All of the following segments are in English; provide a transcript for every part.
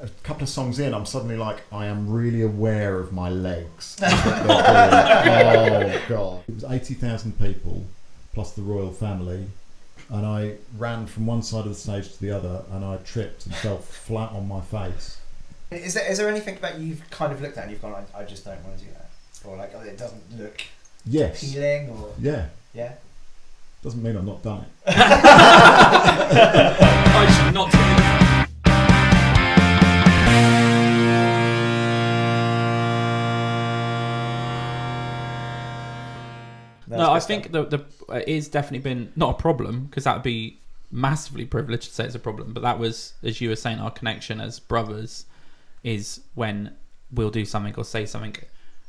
A couple of songs in, I'm suddenly like, I am really aware of my legs. Oh God! It was 80,000 people plus the royal family, and I ran from one side of the stage to the other, and I tripped and fell flat on my face. Is there anything that you've kind of looked at and you've gone, I just don't want to do that, or like, oh, it doesn't look appealing, or yeah. Doesn't mean I've not done it. I should not do it. No, I think the it's definitely been not a problem, because that would be massively privileged to say it's a problem. But that was, as you were saying, our connection as brothers is when we'll do something or say something.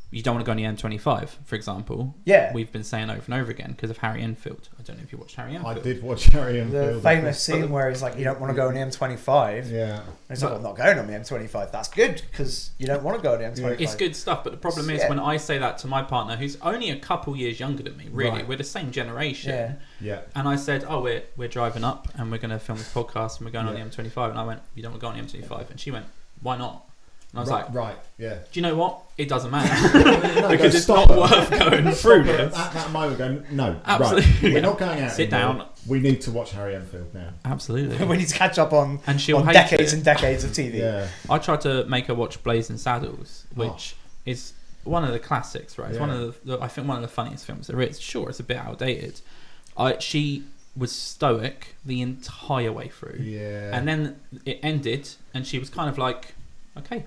You don't want to go on the M25, for example. Yeah. We've been saying over and over again because of Harry Enfield. I don't know if you watched Harry Enfield. I did watch Harry Enfield. The famous scene where he's like, you don't want to go on the M25. Yeah. And he's like, I'm not going on the M25. That's good, because you don't want to go on the M25. It's good stuff, but the problem is when I say that to my partner, who's only a couple years younger than me, really, we're the same generation. Yeah. And I said, oh, we're driving up and we're going to film this podcast and we're going on the M25. And I went, you don't want to go on the M25? And she went, why not? And I was like, do you know what? It doesn't matter. Because it's not worth going through this. At that moment, go, no, absolutely. Right. We're not going out. Sit down. We need to watch Harry Enfield now. Absolutely. We need to catch up on hate decades it. and decades of TV. Yeah. I tried to make her watch Blazing Saddles, which is one of the classics, right? It's one of the I think one of the funniest films there is. Sure, it's a bit outdated. She was stoic the entire way through. Yeah. And then it ended, and she was kind of like, okay,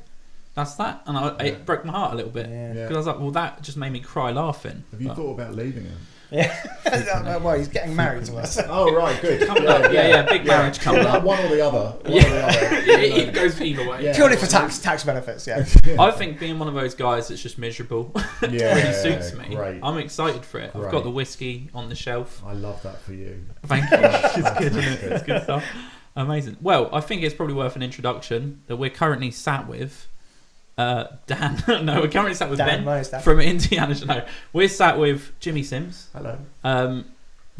that's that. And it broke my heart a little bit. Because I was like, well, that just made me cry laughing. Have you thought about leaving her? Yeah. Well, he's getting married to us. Oh, right, good. Big marriage coming up. One or the other. It goes either way. Yeah. Purely for tax benefits, I think being one of those guys that's just miserable really suits me. Great. I'm excited for it. I've got the whiskey on the shelf. I love that for you. Thank you. It's good, isn't it? It's good stuff. Amazing. Well, I think it's probably worth an introduction that we're currently sat with Dan. No, we're currently sat with Ben from Indiana. No, we're sat with Jimmy Sims. Hello.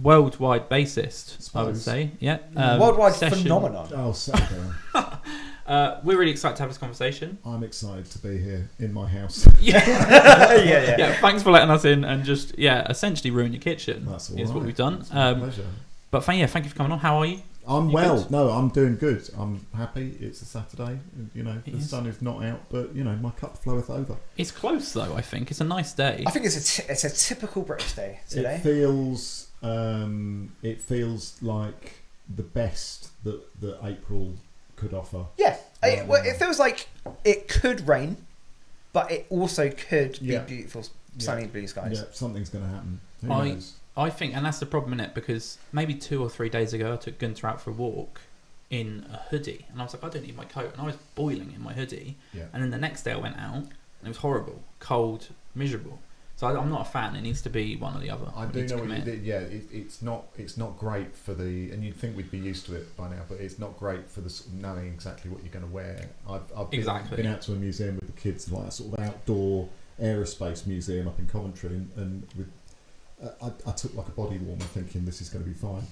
Worldwide bassist, I would say. Yeah. Worldwide phenomenon. Oh, Saturday. We're really excited to have this conversation. I'm excited to be here in my house. Yeah. Thanks for letting us in and just essentially ruin your kitchen. That's all is right. what we've done. Pleasure. But thank you for coming on. How are you? I'm You well. good? No, I'm doing good. I'm happy. It's a Saturday. The sun is not out, but my cup floweth over. It's close though. I think it's a nice day. I think it's a typical British day today. It feels like the best that April could offer. Yeah, it feels like it could rain, but it also could be beautiful, sunny blue skies. Yeah, something's going to happen. Who knows? I think, and that's the problem in it, because maybe 2 or 3 days ago I took Gunther out for a walk in a hoodie, and I was like, I don't need my coat, and I was boiling in my hoodie. Yeah. And then the next day I went out, and it was horrible, cold, miserable. So I'm not a fan. It needs to be one or the other. I do know what you did. Yeah, it's not great for and you'd think we'd be used to it by now, but it's not great for the knowing exactly what you're going to wear. I've been out to a museum with the kids, like a sort of outdoor aerospace museum up in Coventry, and with I took like a body warmer thinking this is going to be fine.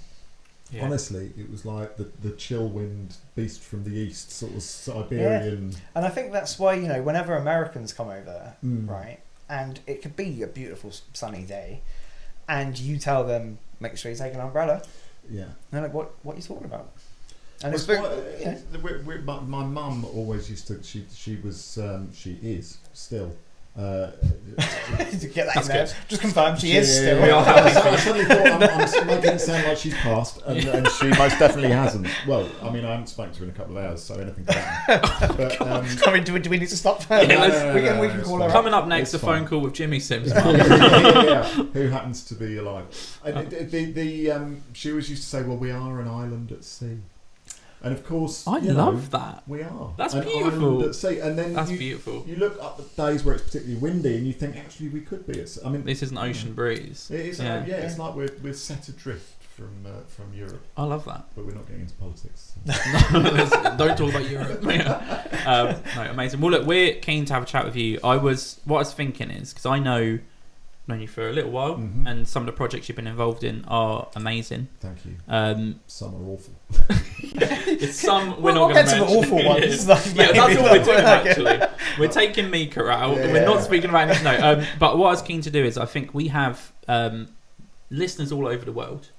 Yeah. Honestly, it was like the chill wind beast from the east, sort of Siberian. Yeah. And I think that's why, whenever Americans come over, right, and it could be a beautiful sunny day, and you tell them, make sure you take an umbrella. Yeah. And they're like, what are you talking about? And my mum always used to. She is still. To get that in there. Good. Just confirm she is still. We are happy. I suddenly thought I'm making it sound like she's passed, and she most definitely hasn't. Well, I mean, I haven't spoken to her in a couple of hours, so anything can happen. But, do we need to stop? Yeah, we can call her. Coming up next, a phone call with Jimmy Sims. Who happens to be alive. She always used to say, well, we are an island at sea. And of course, I love that. We are. That's an beautiful. island at sea. And then that's beautiful. You look up the days where it's particularly windy, and you think, actually, we could be. I mean, this is an ocean breeze. It is. It's like we're set adrift from Europe. I love that. But we're not getting into politics. So. Don't talk about Europe. No, amazing. Well, look, we're keen to have a chat with you. What I was thinking is, because I know known you for a little while, and some of the projects you've been involved in are amazing. Thank you. Some are awful. Some we're not going to mention. Some awful ones. Yeah, that's what we're doing actually. We're taking Mika out. We're not speaking about anything. No. But what I was keen to do is, I think we have listeners all over the world.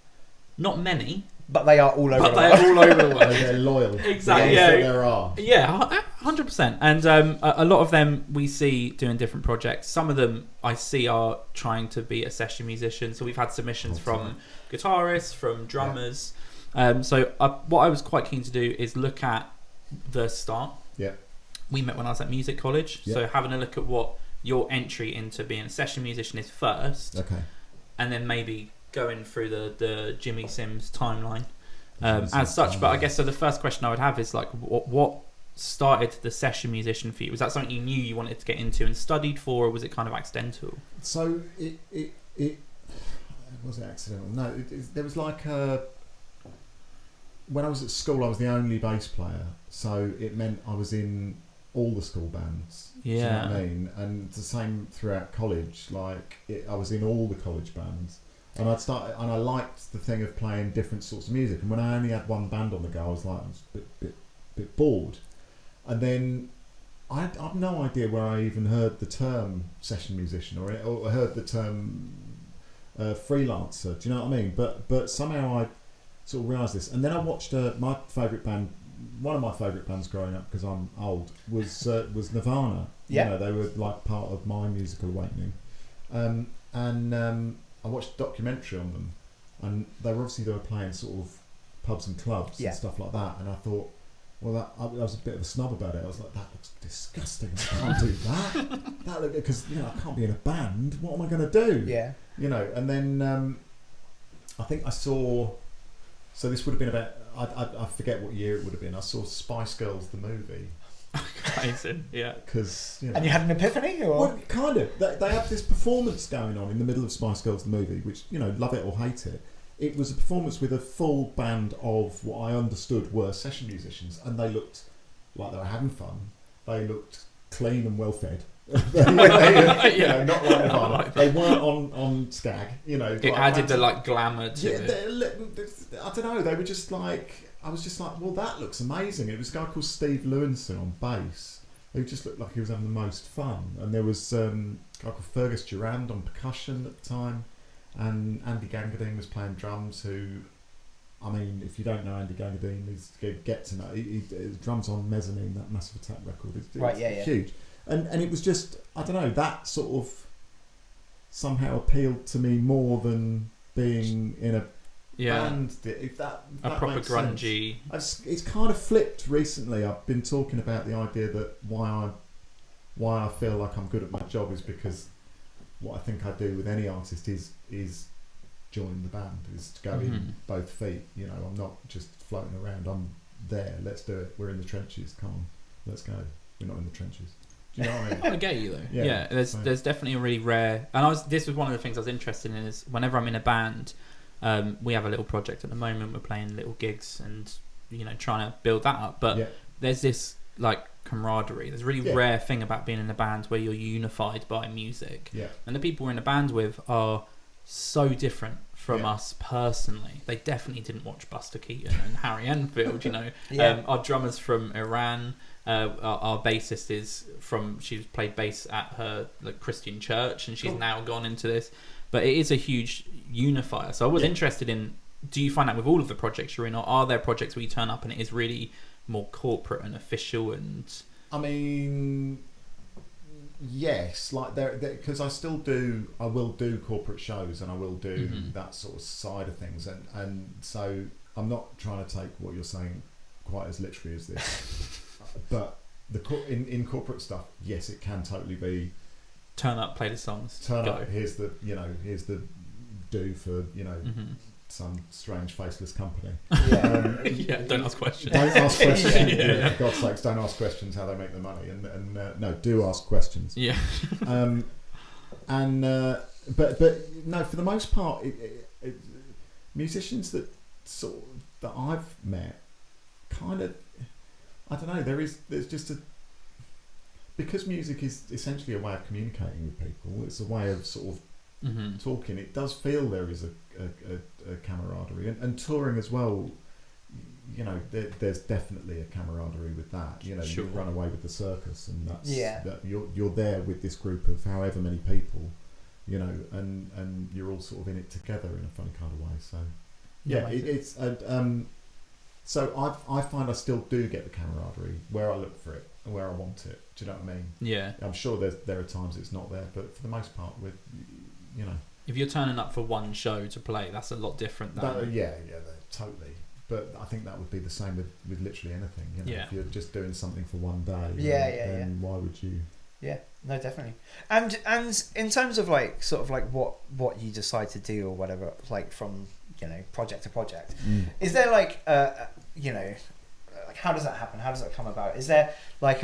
Not many. But they are all over the world. But they're all over the world. They're loyal. Exactly. Yeah. There are. Yeah, 100%. And a lot of them we see doing different projects. Some of them I see are trying to be a session musician. So we've had submissions from guitarists, from drummers. So what I was quite keen to do is look at the start. Yeah. We met when I was at music college. Yeah. So having a look at what your entry into being a session musician is first. Okay. And then maybe going through the Jimmy Sims timeline as such. But I guess so the first question I would have is like, what started the session musician for you? Was that something you knew you wanted to get into and studied for, or was it kind of accidental? So it was it accidental? No, there was like when I was at school, I was the only bass player, so it meant I was in all the school bands. Yeah, do you know what I mean? And it's the same throughout college. Like I was in all the college bands. And I liked the thing of playing different sorts of music. And when I only had one band on the go, I was like, a bit bored. And then I have no idea where I even heard the term session musician or heard the term freelancer. Do you know what I mean? But somehow I sort of realised this. And then I watched my favourite band. One of my favourite bands growing up, because I'm old, was Nirvana. Yeah. You know, they were like part of my musical awakening. I watched a documentary on them, and they were playing sort of pubs and clubs and stuff like that. And I thought, well, I was a bit of a snob about it. I was like, that looks disgusting. I can't do that. Because I can't be in a band. What am I going to do? Yeah. And then I think I saw. So this would have been about. I forget what year it would have been. I saw Spice Girls the movie. Amazing, yeah. Because and you had an epiphany, or well, kind of. They have this performance going on in the middle of Spice Girls the movie, which love it or hate it. It was a performance with a full band of what I understood were session musicians, and they looked like they were having fun. They looked clean and well fed. Not like Nirvana. They weren't on Skag. It added the glamour to it. I don't know. They were just like. I was just like, well, that looks amazing. It was a guy called Steve Lewinson on bass, who just looked like he was having the most fun. And there was a guy called Fergus Durand on percussion at the time, and Andy Gangadine was playing drums. Who, I mean, if you don't know Andy Gangadine, get to know. He drums on Mezzanine, that Massive Attack record. It's huge. And it was just, I don't know, that sort of somehow appealed to me more than being in a band. If that a proper grungy. It's kind of flipped recently. I've been talking about the idea that why I feel like I'm good at my job is because what I think I do with any artist is join the band, is to go in both feet. I'm not just floating around. I'm there. Let's do it. We're in the trenches. Come on, let's go. We're not in the trenches. Do you know what I mean? I get you though. Yeah. There's definitely a really rare, and this was one of the things I was interested in, is whenever I'm in a band, we have a little project at the moment. We're playing little gigs and trying to build that up. But there's this like camaraderie. There's a really rare thing about being in a band where you're unified by music. Yeah. And the people we're in a band with are so different from us personally. They definitely didn't watch Buster Keaton and Harry Enfield. Our drummer's from Iran. Our bassist is she's played bass at her Christian church, and she's now gone into this. But it is a huge unifier. So I was interested in, do you find that with all of the projects you're in, or are there projects where you turn up and it is really more corporate and official? And I mean, yes, like because I will do corporate shows, and I will do that sort of side of things, and so I'm not trying to take what you're saying quite as literally as this. But in corporate stuff, yes, it can totally be turn up, play the songs, turn up. Here's the do for some strange faceless company. Don't ask questions. Don't ask questions. For God's sakes, don't ask questions how they make their money, and no, do ask questions. Yeah. But no, for the most part, musicians that I've met, kind of. I don't know. There's just because music is essentially a way of communicating with people. It's a way of sort of talking, it does feel there is a camaraderie, and touring as well. You know, there's definitely a camaraderie with that. You know, Sure. you run away with the circus, and that's Yeah. that you're there with this group of however many people, you know, and you're all sort of in it together in a funny kind of way. So yeah, it's so I find I still do get the camaraderie where I look for it and where I want it. Do you know what I mean? Yeah. I'm sure there are times it's not there, but for the most part, with you know, If you're turning up for one show to play, that's a lot different than... totally. But I think that would be the same with literally anything. You know, Yeah. if you're just doing something for one day, then why would you? Yeah, no, definitely. And in terms of like sort of like what you decide to do or whatever, like from, you know, project to project, is there like you know, like how does that happen? How does that come about? Is there like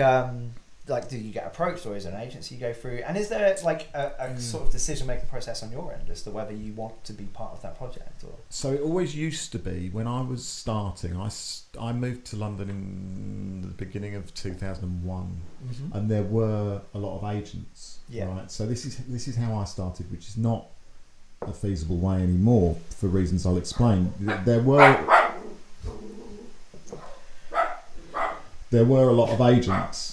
do you get approached, or is there an agency you go through? And is there like a sort of decision making process on your end as to whether you want to be part of that project? Or So it always used to be when I was starting. I moved to London in the beginning of 2001, and there were a lot of agents. Yeah. Right. So this is how I started, which is not a feasible way anymore for reasons I'll explain. There were a lot of agents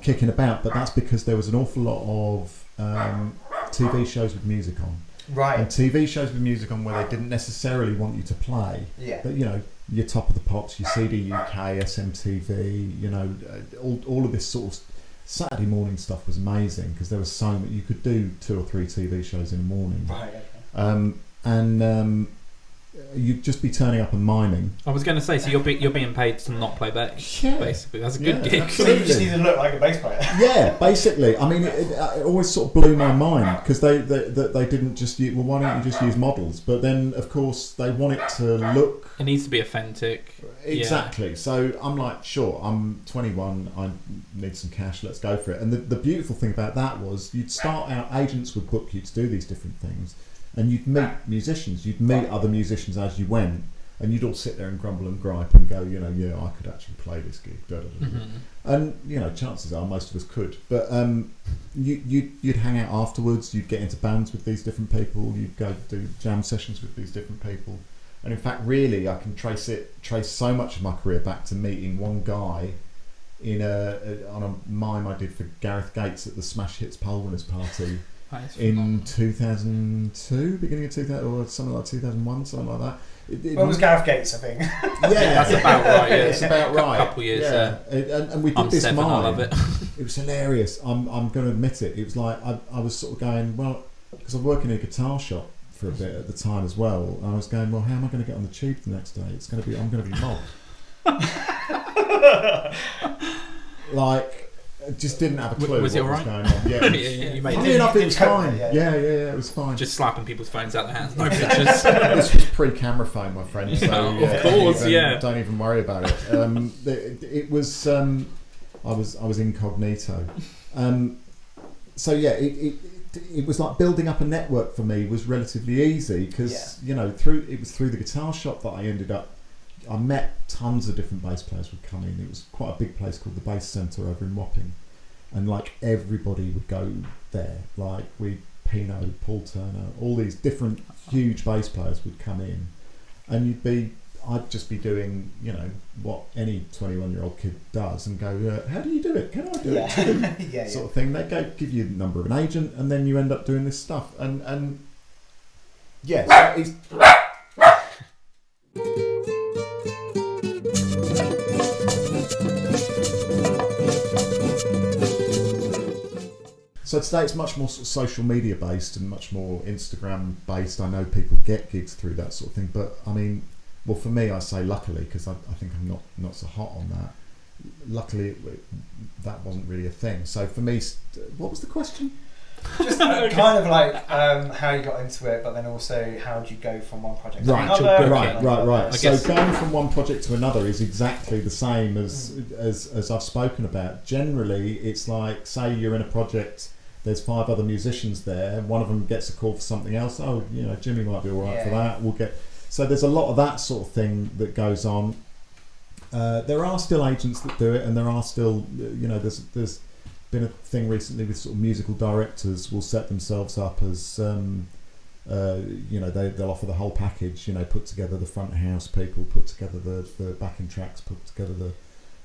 kicking about, but that's because there was an awful lot of TV shows with music on. right. And TV shows with music on where they didn't necessarily want you to play. Yeah. But, you know, your Top of the Pops, your CD UK, SMTV, you know, all of this sort of Saturday morning stuff was amazing because there was so much. You could do 2 or 3 TV shows in the morning. Right. Okay. And you'd just be turning up and miming. I was going to say, so you're being paid to not play bass, Yeah. basically. That's a good gig. So you just need to look like a bass player. Yeah, basically. I mean, it always sort of blew my mind because they didn't just use, well, why don't you just use models? But then, of course, they want it to look... It needs to be authentic. Exactly. Yeah. So I'm like, sure, I'm 21, I need some cash, let's go for it. And the beautiful thing about that was you'd start out, agents would book you to do these different things, and you'd meet musicians, you'd meet other musicians as you went, and you'd all sit there and grumble and gripe and go, you know, yeah, I could actually play this gig. Da, da, da, da. And, you know, chances are most of us could. But you'd hang out afterwards, you'd get into bands with these different people, you'd go do jam sessions with these different people. And in fact, really, I can trace so much of my career back to meeting one guy on a mime I did for Gareth Gates at the Smash Hits Pole Winners Party in 2002, beginning of 2000, or something like 2001, something like that. It was Gareth Gates, I think. Yeah, that's about right. Yeah, it's about right. A couple of years. Yeah, and we did I'm this 7, mime. I love it. It was hilarious. I'm going to admit it. It was like I was sort of going, well, because I was working in a guitar shop for a bit at the time as well. And I was going, well, how am I going to get on the tube the next day? I'm going to be mobbed. Like, I just didn't have a clue was what it all was right? going on. Yeah, You made funny it. enough, it was fine. Yeah. Yeah, it was fine. Just slapping people's phones out their hands. No pictures. This was pre-camera phone, my friend. So Of course, don't even worry about it. It was I was incognito. So yeah, it was like building up a network for me was relatively easy because you know it was through the guitar shop that I ended up. I met tons of different bass players would come in. It was quite a big place called the Bass Centre over in Wapping, and like everybody would go there. Like Pino, Paul Turner, all these different huge bass players would come in, and I'd just be doing, you know, what any 21-year-old kid does and go, how do you do it? Can I do it too? Sort of thing. They give you the number of an agent, and then you end up doing this stuff. And yeah, so it's... So today it's much more sort of social media based and much more Instagram based. I know people get gigs through that sort of thing, but I mean, well, for me, I say luckily because I think I'm not so hot on that. Luckily, that wasn't really a thing. So for me, what was the question? Just kind of like how you got into it, but then also how do you go from one project to Right, another? right. So going from one project to another is exactly the same as I've spoken about. Generally, it's like, say you're in a project. There's 5 other musicians there. One of them gets a call for something else. Oh, you know, Jimmy might be all right for that. So there's a lot of that sort of thing that goes on. There are still agents that do it, and there are still, you know, there's been a thing recently with sort of musical directors will set themselves up as they'll offer the whole package. Put together the front of house people, put together the backing tracks, put together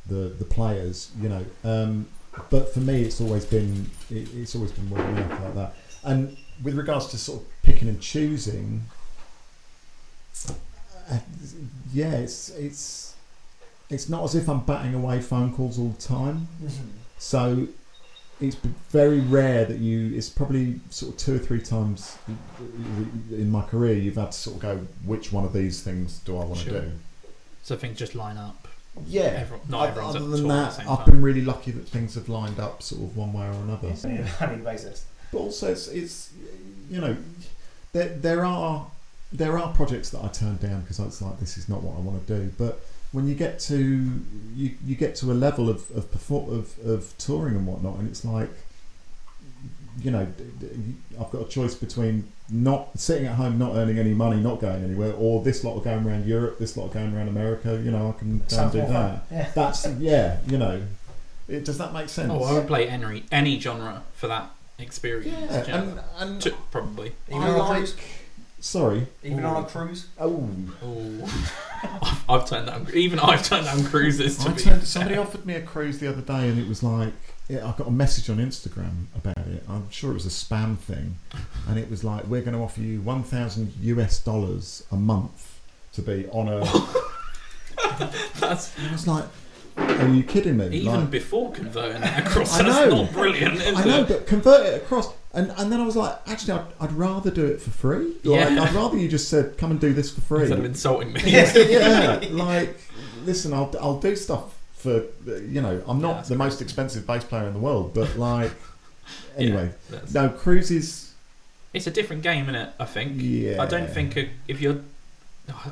the players. But for me, it's always been word of mouth like that. And with regards to sort of picking and choosing, it's not as if I'm batting away phone calls all the time. Mm-hmm. So it's very rare that it's probably sort of 2 or 3 times in my career you've had to sort of go, which one of these things do I want to do? So things just line up. Yeah. Everyone's other than that, I've time. been really lucky that things have lined up sort of one way or another. It's a honey basis. But also, it's there are projects that I turn down because it's like, this is not what I want to do. But when you get to you get to a level of touring and whatnot, and it's like, I've got a choice between not sitting at home, not earning any money, not going anywhere, or this lot are going around Europe, this lot are going around America. I can go and do that. Yeah. That's does that make sense? Oh, I would play any genre for that experience. Yeah, and probably. Even on a cruise? Sorry. Even on a cruise? Oh. I've turned down cruises. Somebody offered me a cruise the other day, and it was like, I got a message on Instagram about it. I'm sure it was a spam thing, and it was like, we're going to offer you $1,000 a month to be on a. That's. I was like, are you kidding me? Even before converting that across, I know. that's not brilliant, is it? I know, but convert it across. And then I was like, actually, I'd rather do it for free. I'd rather you just said, come and do this for free. Instead of insulting me. Listen, I'll do stuff for, I'm not the most expensive bass player in the world, but anyway. No, cruises. It's a different game, isn't it, I think? Yeah. I don't think if you're...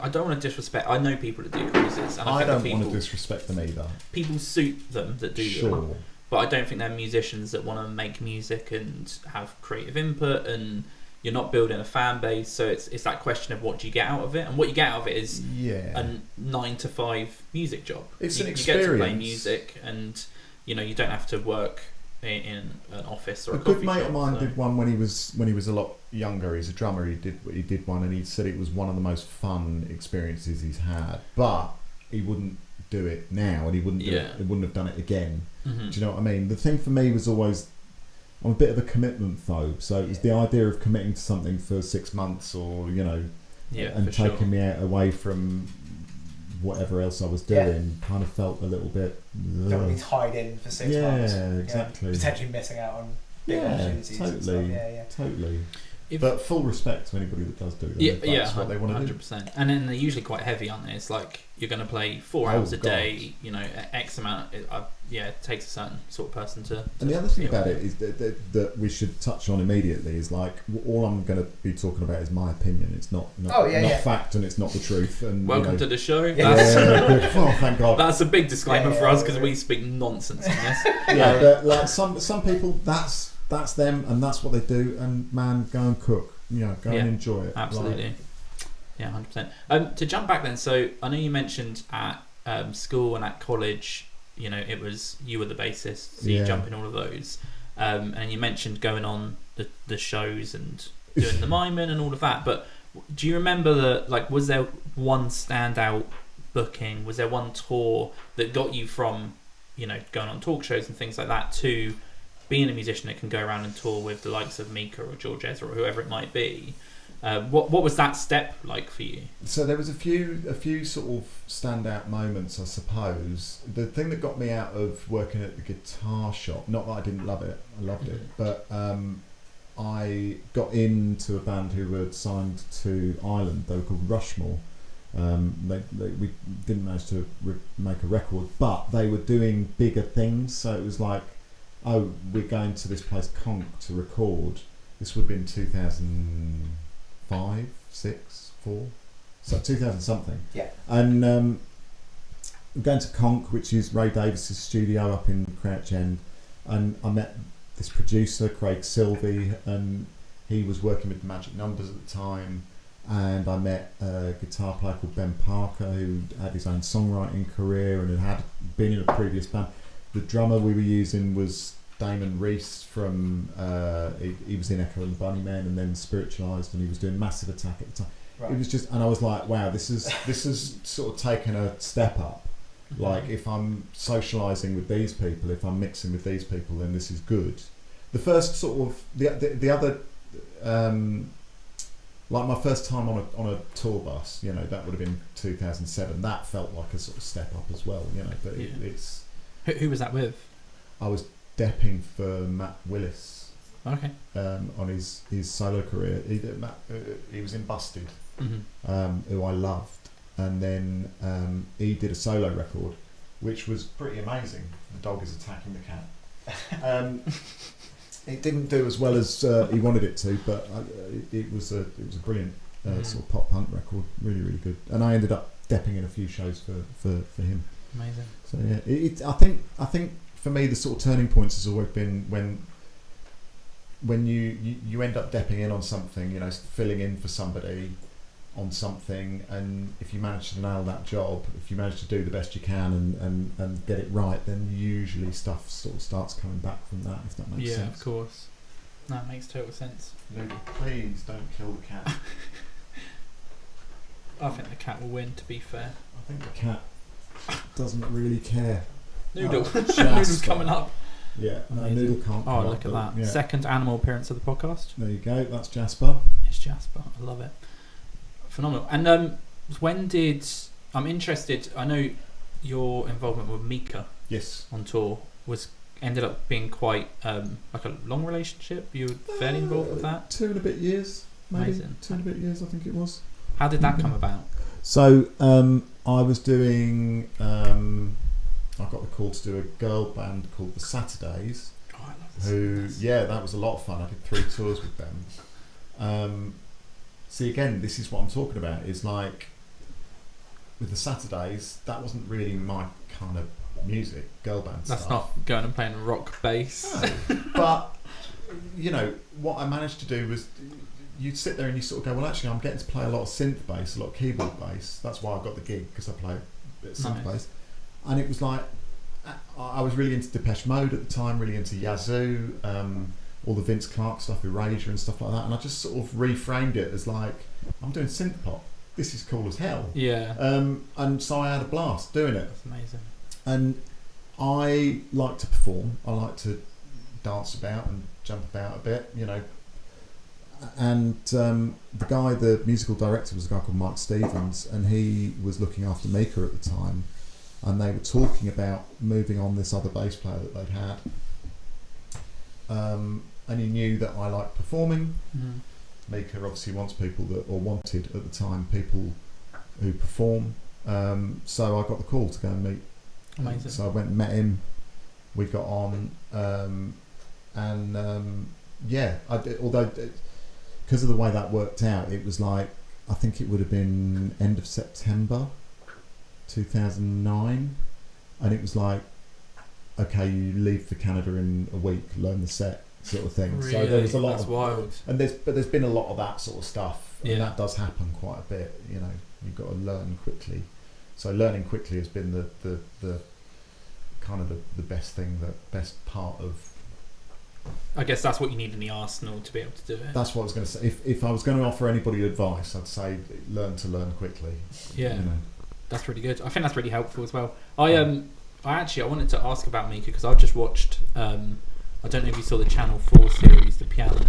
I don't want to disrespect... I know people that do cruises. And I don't want to disrespect them either. People suit them that do them. But I don't think they're musicians that want to make music and have creative input, and you're not building a fan base. So it's that question of what do you get out of it, and what you get out of it is a 9 to 5 music job. It's an experience. You get to play music, and you don't have to work in an office or a good mate of mine did one when he was a lot younger. He's a drummer. He did one, and he said it was one of the most fun experiences he's had. But he wouldn't do it now, and he wouldn't have done it again. Mm-hmm. Do you know what I mean? The thing for me was always, I'm a bit of a commitment phobe, so it was the idea of committing to something for 6 months, or and taking me away from whatever else I was doing. Kind of felt a little bit. Don't be tied in for 6 months. Yeah, exactly. Potentially missing out on big opportunities. Totally. Totally. But full respect to anybody that does do that. That's what they want to do. 100%. And then they're usually quite heavy, aren't they? It's like you're going to play 4 hours a day, X amount. It takes a certain sort of person to. And the other thing about it is that we should touch on immediately is like, all I'm going to be talking about is my opinion. It's not fact, and it's not the truth. And welcome to the show. Oh, thank God. That's a big disclaimer for us because we speak nonsense on this. But like some people, that's them, and that's what they do. And man, go and cook. Go and enjoy it. Absolutely. 100%. To jump back then, so I know you mentioned at school and at college, it was you were the bassist, so you jump in all of those, and you mentioned going on the shows and doing the miming and all of that. But do you remember was there one standout booking? Was there one tour that got you from going on talk shows and things like that to being a musician that can go around and tour with the likes of Mika or George Ezra or whoever it might be? What was that step like for you? So there was a few sort of standout moments, I suppose. The thing that got me out of working at the guitar shop, not that I didn't love it, I loved it, but I got into a band who were signed to Ireland. They were called Rushmore. We didn't manage to make a record, but they were doing bigger things. So it was like, oh, we're going to this place Conk to record. This would have been 2005, 6, 4, so 2000 something. Yeah. And we're going to Conk, which is Ray Davis's studio up in Crouch End, and I met this producer, Craig Sylvie, and he was working with Magic Numbers at the time. And I met a guitar player called Ben Parker, who had his own songwriting career and had been in a previous band. The drummer we were using was Damon Reese from he was in Echo and the Bunnymen and then Spiritualized, and he was doing Massive Attack at the time. Right. It was just, and I was like, wow, this is sort of taken a step up. Like, if I'm socialising with these people, if I'm mixing with these people, then this is good. The first sort of the other like my first time on a tour bus, you know, that would have been 2007. That felt like a sort of step up as well, you know. But it's who was that with? I was depping for Matt Willis. Okay. On his solo career, he was in Busted, who I loved, and then he did a solo record, which was pretty amazing. The dog is attacking the cat. It didn't do as well as he wanted it to, but it was a brilliant sort of pop punk record, really really good. And I ended up depping in a few shows for him. Amazing. So yeah, I think for me the sort of turning points has always been when you end up depping in on something, you know, filling in for somebody on something, and if you manage to nail that job, if you manage to do the best you can and get it right, then usually stuff sort of starts coming back from that, if that makes sense. Yeah, of course. That makes total sense. Noodle, please don't kill the cat. I think the cat will win, to be fair. I think the cat doesn't really care. Noodle. Oh, Noodle's coming up. Yeah, no, Amazing. Noodle can't come look up, at that. yeah. Second animal appearance of the podcast. There you go, that's Jasper. It's Jasper. I love it. Phenomenal. And when did... I'm interested... I know your involvement with Mika on tour ended up being quite like a long relationship. You were fairly involved with that? 2 and a bit years, maybe. Amazing. 2 and a bit years, I think it was. How did that come about? So I was doing... I got the call to do a girl band called The Saturdays. Oh, I love The Saturdays. That was a lot of fun. I did 3 tours with them. See, again, this is what I'm talking about. Is like with The Saturdays, that wasn't really my kind of music, girl band stuff. That's not going and playing rock bass. No. But you know what I managed to do was, you'd sit there and you sort of go, well, actually, I'm getting to play a lot of synth bass, a lot of keyboard bass. That's why I got the gig, because I play a bit of synth bass. And it was like, I was really into Depeche Mode at the time, really into Yazoo, all the Vince Clarke stuff, Erasure and stuff like that. And I just sort of reframed it as like, I'm doing synth pop. This is cool as hell. Yeah. And so I had a blast doing it. That's amazing. And I like to perform. I like to dance about and jump about a bit, you know. And the musical director was a guy called Mike Stevens, and he was looking after Mika at the time. And they were talking about moving on this other bass player that they'd had. And he knew that I liked performing. Mm-hmm. Mika obviously wanted at the time people who perform. So I got the call to go and meet. Amazing. So I went and met him. We got on, although because of the way that worked out, it was like, I think it would have been end of September 2009, and it was like, okay, you leave for Canada in a week, learn the set, sort of thing. Really? So there was a lot That's of wild. And there's been a lot of that sort of stuff, and Yeah. that does happen quite a bit. You know, you've got to learn quickly. So learning quickly has been the kind of the best thing, the best part of. I guess that's what you need in the arsenal to be able to do it. That's what I was going to say. If I was going to offer anybody advice, I'd say learn to learn quickly. Yeah. You know. That's really good. I think that's really helpful as well. I wanted to ask about Mika because I've just watched. I don't know if you saw the Channel 4 series, The Piano.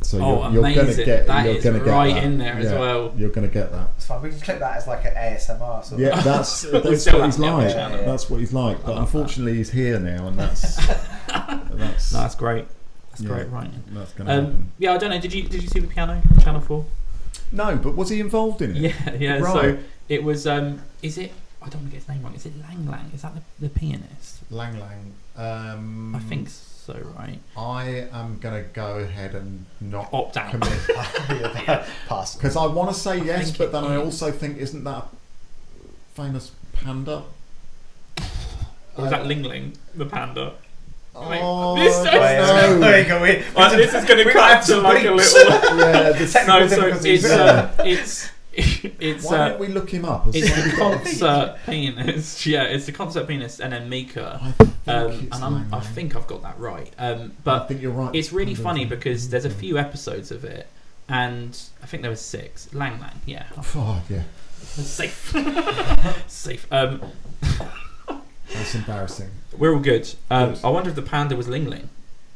So you're amazing! Gonna get, that is right in there as well. You're going to get that. It's fine. We can clip that as like an ASMR. Sort yeah, of. that's what he's like. Yeah. That's what he's like. But unfortunately, he's here now, and that's that's great. That's great writing. That's going to happen. Yeah, I don't know. Did you see The Piano on Channel 4? No, but was he involved in it? Yeah. Right. So it was. Is it? I don't want to get his name wrong. Is it Lang Lang? Is that the pianist? Lang Lang. I think so, right? I am going to go ahead and not opt out. Pass. Because I want to say yes, but then I also think, isn't that a famous panda? Or is that Ling Ling, the panda? Oh, this This is going to cut to like a little. Yeah, No, so it's it's why don't we look him up? It's the concert pianist. Yeah, it's the concert pianist, and then Mika. I think I've got that right. But I think you're right. It's really funny because there's a few episodes of it, and I think there was 6. Lang Lang, yeah. Oh yeah. Safe. Safe. That's embarrassing. We're all good. I wonder if the panda was Ling Ling.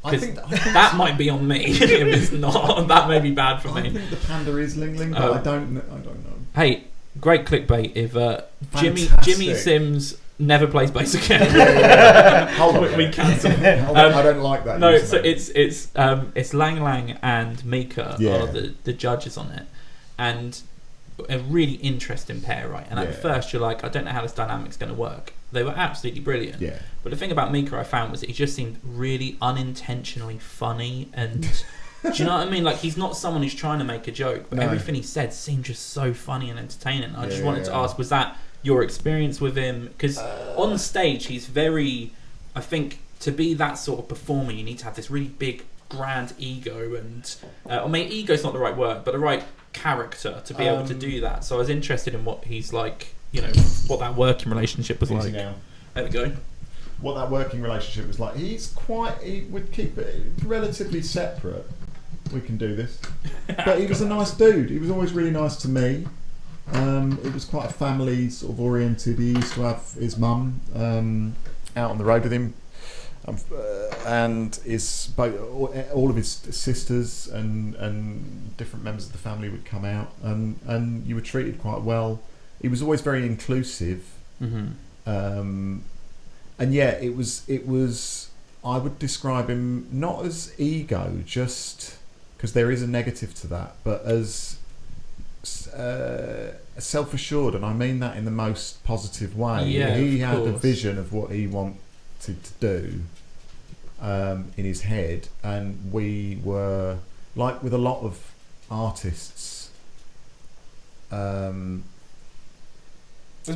I think that might be on me. If it's not, that may be bad for me. I think the panda is Ling Ling, but I don't know. Hey, great clickbait. If Jimmy Sims never plays bass again, hold on, we cancel. I don't like that. No, so it's Lang Lang and Mika are the judges on it, and a really interesting pair, right? And at first you're like, I don't know how this dynamic's going to work. They were absolutely brilliant. Yeah. But the thing about Mika I found was that he just seemed really unintentionally funny, and do you know what I mean? Like, he's not someone who's trying to make a joke, but everything he said seemed just so funny and entertaining. I just wanted to ask, was that your experience with him? Because on stage he's very, I think, to be that sort of performer you need to have this really big grand ego, and I mean, ego's not the right word, but the right character to be able to do that. So I was interested in what he's like, you know, what that working relationship was like. There we go. What that working relationship was like. He would keep it relatively separate. We can do this. But he was a nice dude. He was always really nice to me. It was quite a family sort of oriented. He used to have his mum out on the road with him. And all of his sisters and different members of the family would come out, and you were treated quite well. He was always very inclusive, and it was. I would describe him not as ego, just because there is a negative to that, but as self-assured, and I mean that in the most positive way. Yeah, he had a vision of what he wanted to do. In his head, and we were like with a lot of artists. There's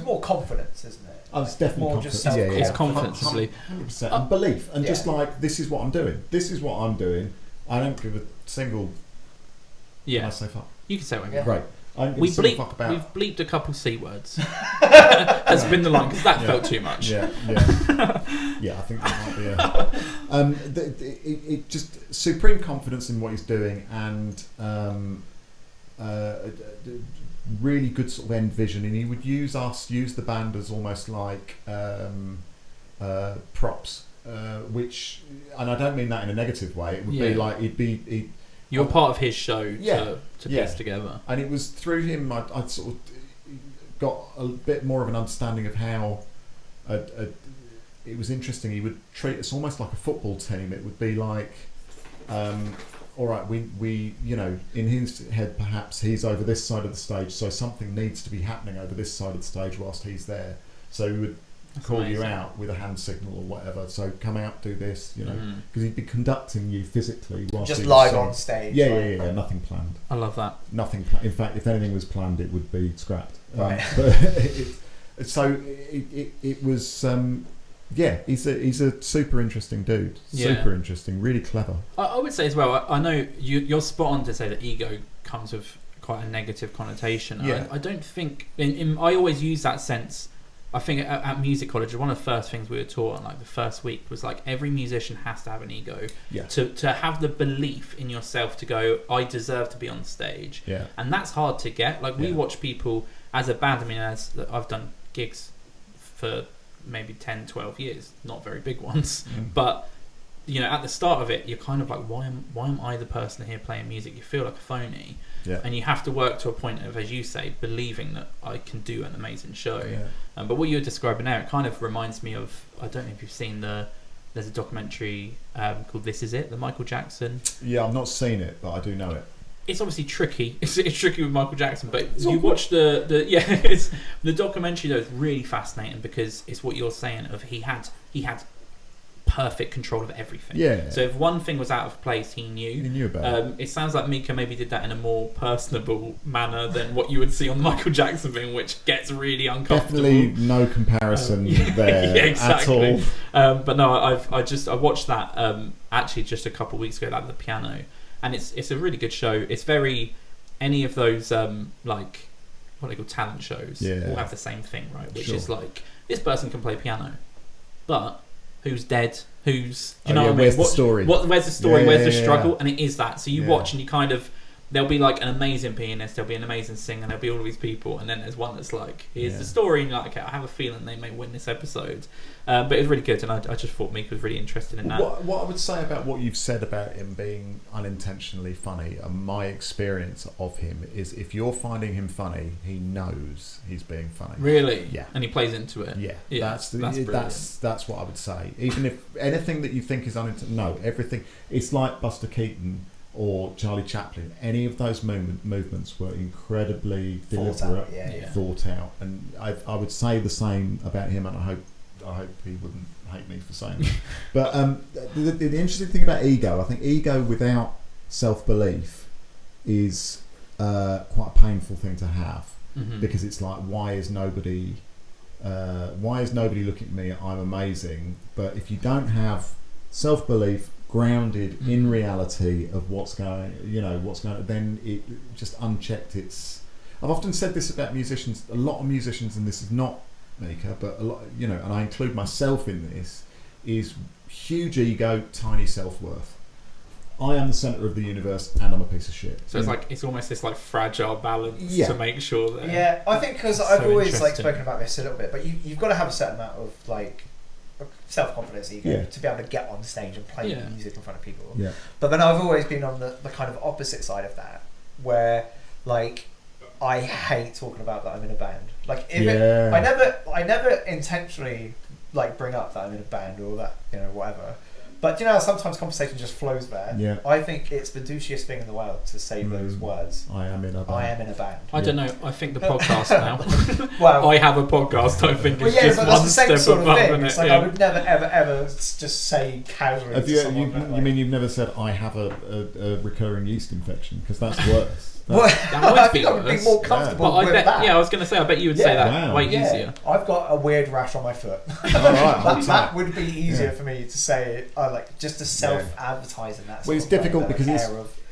more confidence, isn't it? Oh, it's definitely more confidence. Just it's confidence, 100%, and belief, and just like, this is what I'm doing. This is what I'm doing. I don't give a single. Yeah, can I say fuck? You can say what. Yeah. Great. We've bleeped a couple C words. Has been the line, because that felt too much. Yeah. I think that might be it just supreme confidence in what he's doing, and really good sort of end vision. And he would use the band as almost like props, which, and I don't mean that in a negative way. It would be like you were part of his show to piece together. And it was through him I'd sort of got a bit more of an understanding of how it was interesting. He would treat us almost like a football team. It would be like, all right, we you know, in his head perhaps he's over this side of the stage, so something needs to be happening over this side of the stage whilst he's there. So he would call you out with a hand signal or whatever. So come out, do this, you know, because he'd be conducting you physically whilst just live on stage. Yeah, nothing planned. I love that. Nothing planned. In fact, if anything was planned, it would be scrapped. Right. But it was. He's a super interesting dude. Super interesting, really clever. I would say as well. I know you're spot on to say that ego comes with quite a negative connotation. Yeah. I don't think. I always use that sense. I think at music college, one of the first things we were taught on, like the first week, was like every musician has to have an ego. Yeah. To have the belief in yourself to go, I deserve to be on stage. Yeah. And that's hard to get. Like, we watch people as a band. I mean, as I've done gigs for maybe 10, 12 years, not very big ones, but you know, at the start of it, you're kind of like, why am I the person here playing music? You feel like a phony. Yeah. And you have to work to a point of, as you say, believing that I can do an amazing show. Yeah. But what you're describing now, it kind of reminds me of, I don't know if you've seen there's a documentary called This Is It, the Michael Jackson. Yeah, I've not seen it, but I do know it. It's obviously tricky. It's tricky with Michael Jackson, but you watch the documentary though is really fascinating, because it's what you're saying of he had perfect control of everything. Yeah. So if one thing was out of place, he knew. He knew about it. It sounds like Mika maybe did that in a more personable manner than what you would see on the Michael Jackson thing, which gets really uncomfortable. Definitely no comparison there exactly. at all. But no, I watched that actually just a couple of weeks ago, like the piano, and it's a really good show. It's very any of those like what they call talent shows Yeah. all have the same thing, right? Which Sure. is like, this person can play piano, but who's dead? Who's, do you know yeah, what I mean? where's the story? Where's the story? Yeah, Where's the yeah, struggle? yeah. And it is that. So you Yeah. watch and you kind of, there'll be like an amazing pianist, there'll be an amazing singer, there'll be all of these people, and then there's one that's like, here's the story, and you're like, okay, I have a feeling they may win this episode. But it was really good, and I just thought Mika was really interested in that. What I would say about what you've said about him being unintentionally funny, and my experience of him is, if you're finding him funny, he knows he's being funny. Really? Yeah. And he plays into it. Yeah, That's that's what I would say. Even if anything that you think is unintentional, no, everything. It's like Buster Keaton or Charlie Chaplin. Any of those movements were incredibly deliberate, thought out, and I would say the same about him, and I hope he wouldn't hate me for saying that. But the interesting thing about ego, I think ego without self-belief is quite a painful thing to have, because it's like, why is nobody looking at me? I'm amazing. But if you don't have self-belief grounded in reality of what's going, then it just unchecked. I've often said this about musicians. A lot of musicians, and this is not Mika, but a lot, and I include myself in this, is huge ego, tiny self-worth. I am the centre of the universe, and I'm a piece of shit. So it's like, it's almost this like fragile balance to make sure that. Yeah, I think because I've always like spoken about this a little bit, but you've got to have a certain amount of like self-confidence, ego, to be able to get on stage and play music in front of people. Yeah. But then I've always been on the kind of opposite side of that, where like I hate talking about that I'm in a band. Like I never intentionally like bring up that I'm in a band or that whatever. But how sometimes conversation just flows there. Yeah. I think it's the douchiest thing in the world to say those words. I am in a band. I don't know. I think the podcast now. Well, I have a podcast. I think it's just but one that's the same step sort of above. thing. It's like I would never, ever just say casually. Have to you someone mean you've never said I have a recurring yeast infection? Because that's worse. Well, I think I would be more comfortable with that. I was going to say, I bet you would say that way easier. I've got a weird rash on my foot. That would be easier for me to say, just to self-advertise in that. Well, it's difficult because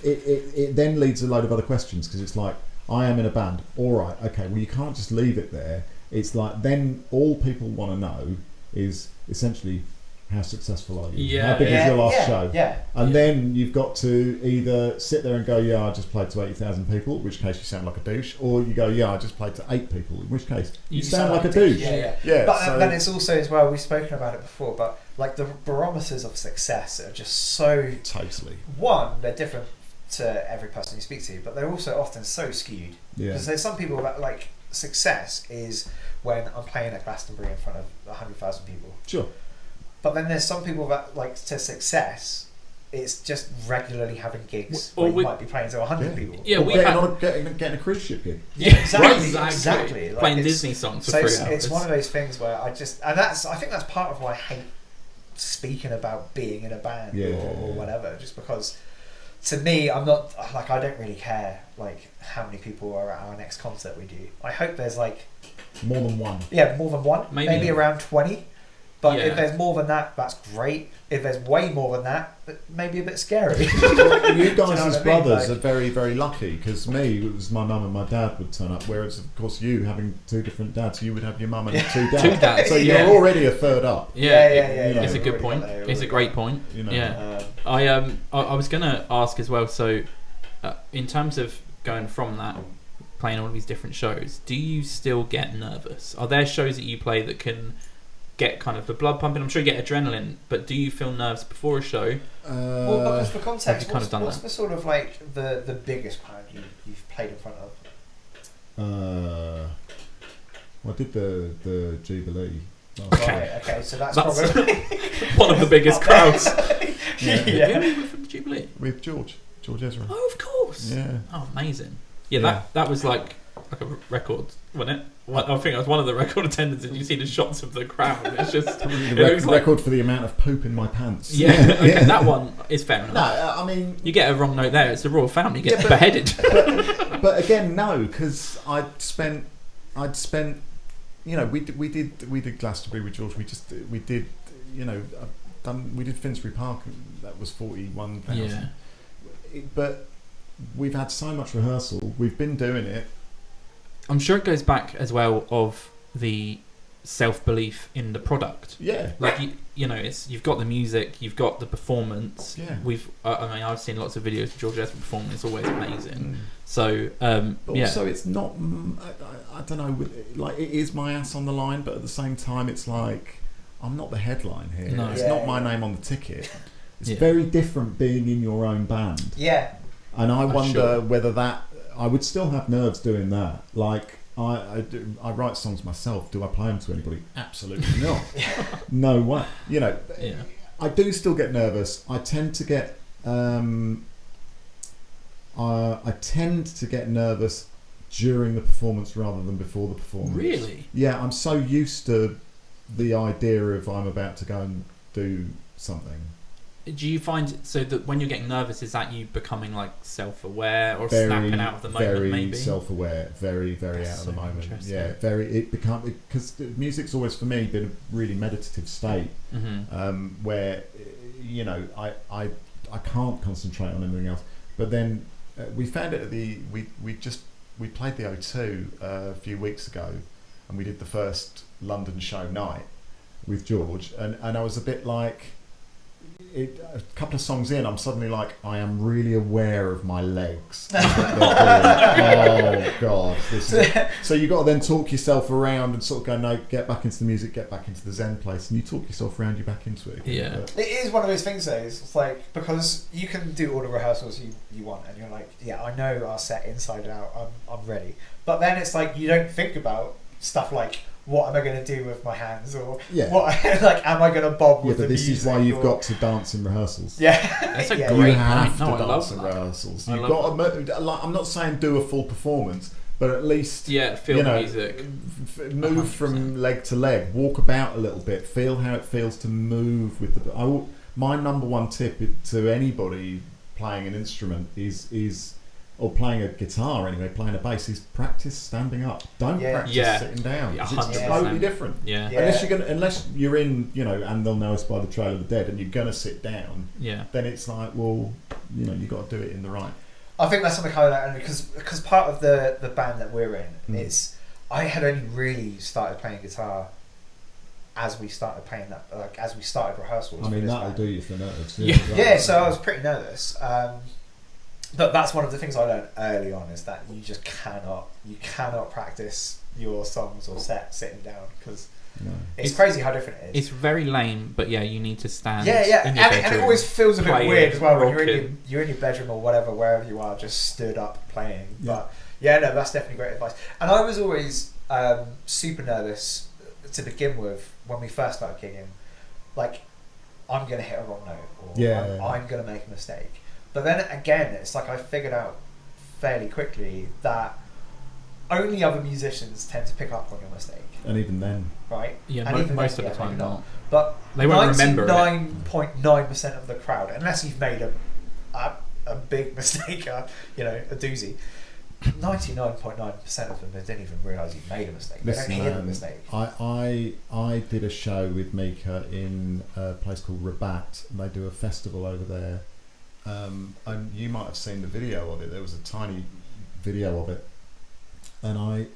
it then leads a load of other questions, because it's like, I am in a band. All right, okay. Well, you can't just leave it there. It's like, then all people want to know is essentially, how successful are you? Yeah. How big is your last show? Yeah. And then you've got to either sit there and go, I just played to 80,000 people, in which case you sound like a douche, or you go, I just played to 8 people, in which case you sound like a douche. Yeah. But then it's also as well, we've spoken about it before, but like the barometers of success are just so totally. One, they're different to every person you speak to, but they're also often so skewed. Yeah. Because there's some people that like success is when I'm playing at Glastonbury in front of 100,000 people. Sure. But then there's some people that like to success, it's just regularly having gigs where you might be playing to 100 people. Yeah, getting a cruise ship gig. Yeah, exactly. Like playing Disney songs for 3 hours. It's one of those things where I think that's part of why I hate speaking about being in a band or whatever, just because to me, I'm not like, I don't really care like how many people are at our next concert we do. I hope there's like more than one. Yeah, more than one. Maybe around 20. But if there's more than that, that's great. If there's way more than that, maybe a bit scary. You guys as brothers are very, very lucky, because me, it was my mum and my dad would turn up, whereas of course you, having 2 different dads, you would have your mum and 2 dads. 2 dads. So you're already a third up. Yeah. It's a good point. It's a great point. I was going to ask as well, so in terms of going from that, playing all of these different shows, do you still get nervous? Are there shows that you play that can get kind of the blood pumping? I'm sure you get adrenaline, but do you feel nerves before a show? Well, because for context, what's the sort of like the biggest band you've played in front of? I did the Jubilee. Okay, so that's probably one of the biggest crowds. With Jubilee? With George Ezra. Oh, of course. Yeah. Oh, amazing. Yeah, that was like a record, wasn't it? I think I was one of the record attendants, and you see the shots of the crowd. It's just record for the amount of poop in my pants. Yeah, okay, that one is fair enough. No, I mean, you get a wrong note there. It's the royal family. You get beheaded. But again, no, because I'd spent. We did Glastonbury with George. We did Finsbury Park. That was 41,000. Yeah. But we've had so much rehearsal. We've been doing it. I'm sure it goes back as well of the self-belief in the product. Yeah. Like you know, you've got the music, you've got the performance. Yeah. I've seen lots of videos of George Ezra performing. It's always amazing. So but also it's not. I don't know. Like it is my ass on the line, but at the same time, it's like I'm not the headline here. No. It's not my name on the ticket. It's very different being in your own band. Yeah. And I wonder whether that I would still have nerves doing that. Like I write songs myself. Do I play them to anybody? Absolutely not. No way. You know, I do still get nervous. I tend to get nervous during the performance rather than before the performance. Really? Yeah, I'm so used to the idea of I'm about to go and do something. Do you find so that when you're getting nervous, is that you becoming like self-aware or snapping out of the moment? Very maybe self-aware, very out of the moment. Yeah, because music's always for me been a really meditative state, where you know I can't concentrate on anything else. But then we found it at we played the O2 a few weeks ago, and we did the first London show night with George, and I was a bit like. A couple of songs in, I'm suddenly like, I am really aware of my legs. Oh God! So you got to then talk yourself around and sort of go, no, get back into the music, get back into the Zen place, and you talk yourself around you back into it. Yeah, but it is one of those things though. It's like because you can do all the rehearsals you want, and you're like, yeah, I know our set inside and out. I'm ready. But then it's like you don't think about stuff like. What am I going to do with my hands, or what? Like, am I going to bob with the music? This is why you've got to dance in rehearsals. Yeah, that's a great You have point. to dance in rehearsals. You've got to. Like, I'm not saying do a full performance, but at least feel the music. Move 100%. From leg to leg, walk about a little bit, feel how it feels to move with the. My number one tip to anybody playing an instrument is. Or playing a guitar anyway, playing a bass is practice standing up. Don't practice sitting down. Yeah, it's totally different. Yeah. Unless you're in, you know, and they'll know us by the Trail of the Dead, and you're gonna sit down. Yeah. Then it's like, well, you know, you got to do it in the right. I think that's something I like because part of the band that we're in is I had only really started playing guitar as we started playing that, like as we started rehearsals. I mean, that'll do you for nerves. Yeah. So I was pretty nervous. But that's one of the things I learned early on is that you just cannot practice your songs or set sitting down because it's crazy how different it is. It's very lame, but you need to stand. In your bedroom, and it always feels a bit weird as well when you're in your bedroom or whatever, wherever you are, just stood up playing. But that's definitely great advice. And I was always super nervous to begin with when we first started gigging. Like, I'm gonna hit a wrong note, or I'm gonna make a mistake. But then again, it's like I figured out fairly quickly that only other musicians tend to pick up on your mistake. And even then. Right? Yeah, and most of the time not. But they won't remember it. 99.9% of the crowd, unless you've made a big mistake, a doozy, 99.9% of them they didn't even realise you've made a mistake. They don't hear the mistake. I did a show with Mika in a place called Rabat, and they do a festival over there. And you might have seen the video of it. There was a tiny video of it, and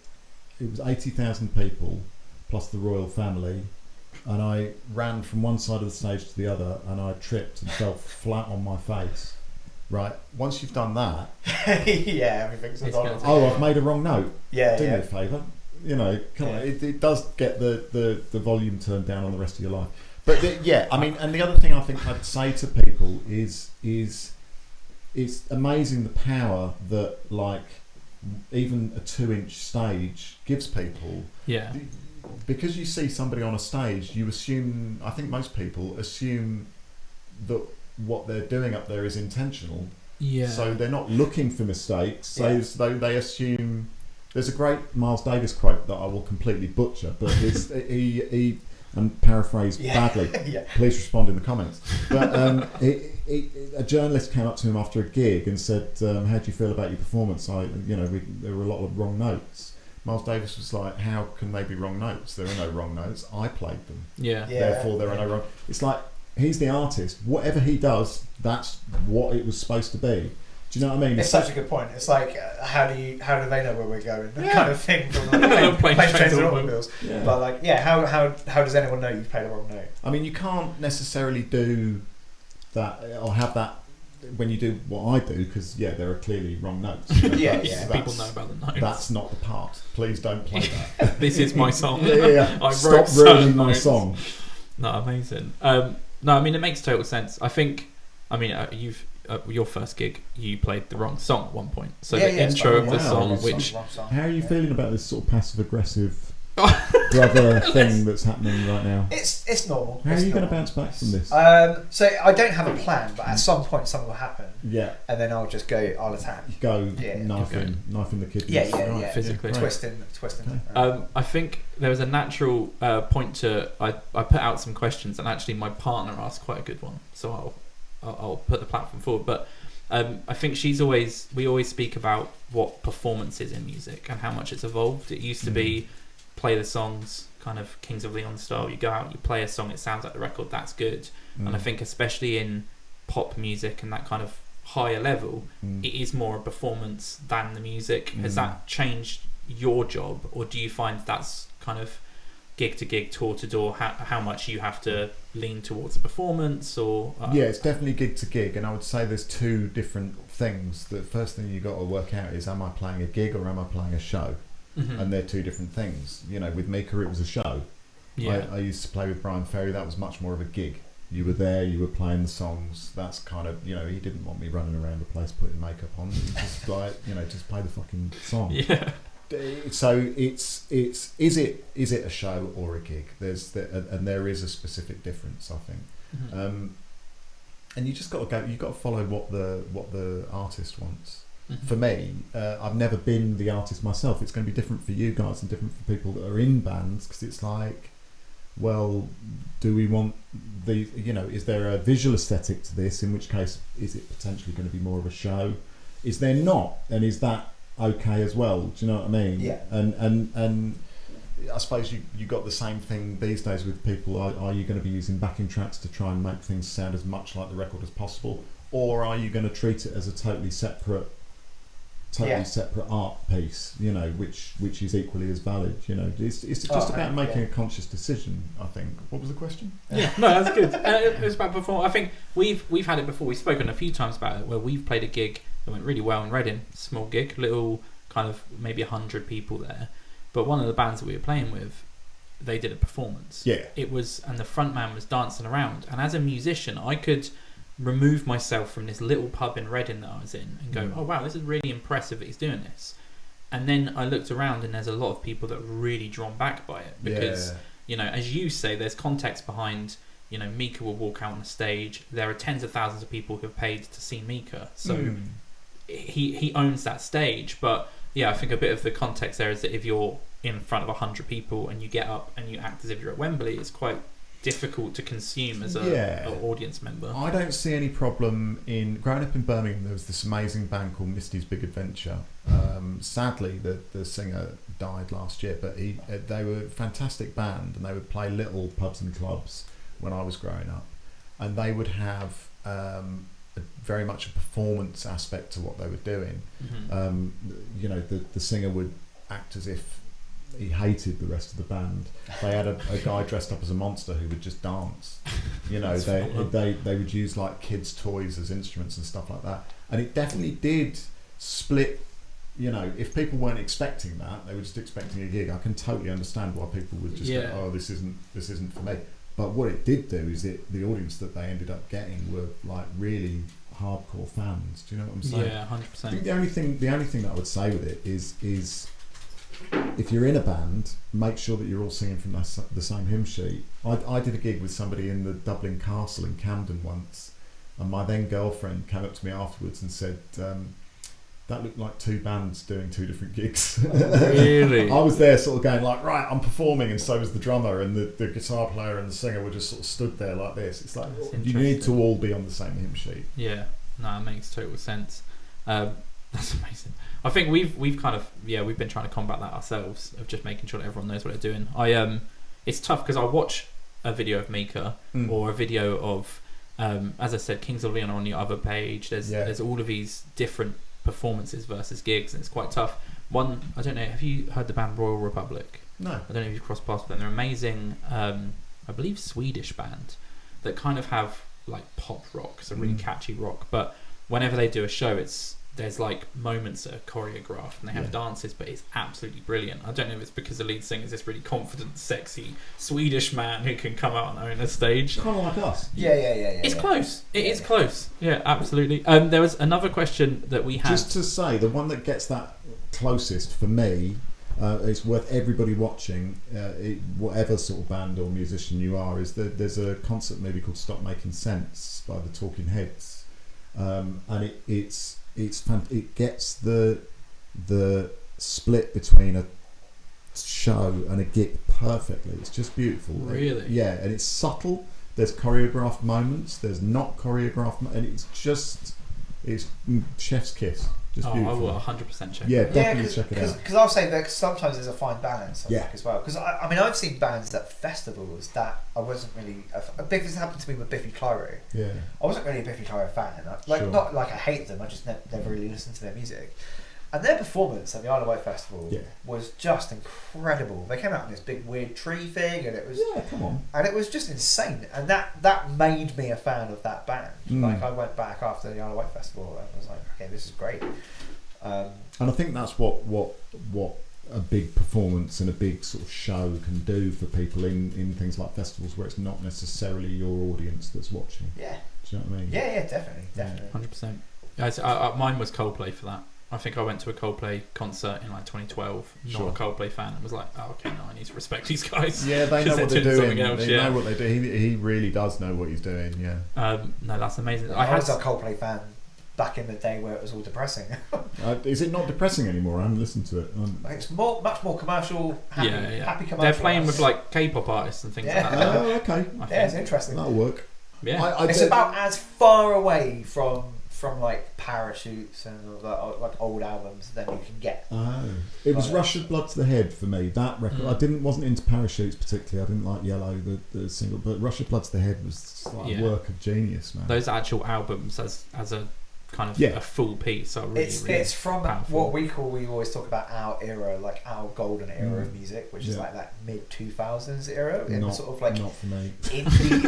it was 80,000 people plus the royal family, and I ran from one side of the stage to the other, and I tripped and fell flat on my face. Right, once you've done that, everything's gone. I've made a wrong note. Do me a favour. You know, come on. It does get the volume turned down on the rest of your life. But I mean, and the other thing I think I'd say to people is it's amazing the power that like even a 2-inch stage gives people. Yeah. Because you see somebody on a stage, you assume. I think most people assume that what they're doing up there is intentional. Yeah. So they're not looking for mistakes. So they assume. There's a great Miles Davis quote that I will completely butcher, but he and paraphrase badly. Please respond in the comments. But a journalist came up to him after a gig and said, "How do you feel about your performance? There were a lot of wrong notes." Miles Davis was like, "How can they be wrong notes? There are no wrong notes. I played them. Therefore, there are no wrong." It's like he's the artist. Whatever he does, that's what it was supposed to be. Do you know what I mean? It's such a good point. It's like, how do they know where we're going? That kind of thing from like, planes, trains, and automobiles. Yeah. But like, how does anyone know you've played the wrong note? I mean, you can't necessarily do that or have that when you do what I do, because there are clearly wrong notes. People know about the notes. That's not the part. Please don't play that. This is my song. I Stop ruining my song. No, amazing. No, I mean, it makes total sense. I think, you've your first gig, you played the wrong song at one point. So the intro of the song, which... How are you feeling about this sort of passive-aggressive brother thing that's happening right now? It's normal. How are you going to bounce back from this? So I don't have a plan, but at some point something will happen. Yeah. And then I'll attack. Knifing the kid. Yeah. Physically. Twisting. Okay. I think there was a natural point to... I put out some questions, and actually my partner asked quite a good one. So I'll put the platform forward. But I think we always speak about what performance is in music and how much it's evolved. It used to be... play the songs, kind of Kings of Leon style. You go out, you play a song, it sounds like the record, that's good. And I think especially in pop music and that kind of higher level, it is more a performance than the music. Has that changed your job, or do you find that's kind of gig to gig, tour to door, how much you have to lean towards a performance? Or it's definitely gig to gig, and I would say there's two different things. The first thing you got to work out is, am I playing a gig or am I playing a show? And they're two different things. With Mika, it was a show. I used to play with Brian Ferry. That was much more of a gig. You were there, you were playing the songs. That's kind of, he didn't want me running around the place putting makeup on. He just just play the fucking song. Yeah. So is it a show or a gig? And there is a specific difference, I think. And you just got to go. You got to follow what the artist wants. For me, I've never been the artist myself. It's going to be different for you guys and different for people that are in bands, because it's like, well, do we want is there a visual aesthetic to this, in which case is it potentially going to be more of a show? Is there not? And is that okay as well? Do you know what I mean? Yeah. And I suppose you got the same thing these days with people. Are you going to be using backing tracks to try and make things sound as much like the record as possible, or are you going to treat it as a totally separate art piece, which is equally as valid. It's just about making a conscious decision, I think. What was the question? No, that's good. It was about performance. I think we've had it before. We've spoken a few times about it, where we've played a gig that went really well in Reading, small gig, little kind of maybe 100 people there. But one of the bands that we were playing with, they did a performance. Yeah. And the front man was dancing around. And as a musician, I could remove myself from this little pub in Reading that I was in and go, oh wow, this is really impressive that he's doing this. And then I looked around, and there's a lot of people that are really drawn back by it, because as you say, there's context behind. Mika will walk out on the stage. There are tens of thousands of people who have paid to see Mika, so he owns that stage. But I think a bit of the context there is that if you're in front of 100 people and you get up and you act as if you're at Wembley, it's quite difficult to consume as an audience member. I don't see any problem in growing up in Birmingham. There was this amazing band called Misty's Big Adventure. Sadly, the singer died last year, but they were a fantastic band, and they would play little pubs and clubs when I was growing up, and they would have very much a performance aspect to what they were doing. The singer would act as if he hated the rest of the band. They had a guy dressed up as a monster who would just dance. They would use like kids' toys as instruments and stuff like that. And it definitely did split. If people weren't expecting that, they were just expecting a gig. I can totally understand why people would just go, "Oh, this isn't for me." But what it did do is the audience that they ended up getting were like really hardcore fans. Do you know what I'm saying? Yeah, 100%. I think the only thing that I would say with it is if you're in a band, make sure that you're all singing from the same hymn sheet. I did a gig with somebody in the Dublin Castle in Camden once, and my then girlfriend came up to me afterwards and said, that looked like two bands doing two different gigs. Really? I was there sort of going like, right, I'm performing, and so was the drummer, and the guitar player and the singer were just sort of stood there like this. It's like, you need to all be on the same hymn sheet. Yeah. No, it makes total sense. That's amazing. I think we've kind of we've been trying to combat that ourselves, of just making sure that everyone knows what they're doing. It's tough because I watch a video of Mika or a video of As I said, Kings of Leon are on the other page. There's all of these different performances versus gigs, and it's quite tough. One, I don't know, have you heard the band Royal Republic? No. I don't know if you've crossed paths with them. They're amazing, I believe Swedish band that kind of have like pop rock, so really catchy rock, but whenever they do a show, there's like moments that are choreographed and they have dances, but it's absolutely brilliant. I don't know if it's because the lead singer is this really confident, sexy Swedish man who can come out and own a stage. Kind of like us. Yeah. It's close. It is close. Yeah, absolutely. There was another question that we had. Just to say, the one that gets that closest for me, it's worth everybody watching, whatever sort of band or musician you are, is that there's a concert movie called Stop Making Sense by the Talking Heads, and it gets the split between a show and a gig perfectly. It's just beautiful. Really? Yeah, and it's subtle. There's choreographed moments. There's not choreographed, and it's chef's kiss. Just beautiful. I will 100% check. Yeah, definitely check it out. Because I'll say that sometimes there's a fine balance, I think, as well. Because I mean, I've seen bands at festivals that I wasn't really. This happened to me with Biffy Clyro. Yeah. I wasn't really a Biffy Clyro fan, and not like I hate them. I just never really listened to their music. And their performance at the Isle of Wight Festival was just incredible. They came out in this big weird tree thing, and it was and it was just insane. And that made me a fan of that band. Like I went back after the Isle of Wight Festival and was like, okay, this is great. And I think that's what a big performance and a big sort of show can do for people in things like festivals where it's not necessarily your audience that's watching. Yeah. Do you know what I mean? Yeah, definitely. 100%. Mine was Coldplay for that. I think I went to a Coldplay concert in like 2012. Not a Coldplay fan, and was like, "Oh, okay, no, I need to respect these guys." Yeah, they know what they're doing. Else, they know what they do. He really does know what he's doing. Yeah. No, that's amazing. I was a Coldplay fan back in the day where it was all depressing. Is it not depressing anymore? I haven't listened to it. It's much more commercial. Happy commercial. They're playing with like K-pop artists and things like that. Oh, okay. It's interesting. That'll work. Yeah, it's about as far away from like Parachutes and like old albums than you can get. It was Rush of Blood to the Head for me. That record, I wasn't into Parachutes particularly. I didn't like Yellow, the single, but Rush of Blood to the Head was like a work of genius, man. Those actual albums as a kind of a full piece are really it's from powerful. what we always talk about our era, like our golden era of music, which is like that mid 2000s era, and sort of like not for me. Indie,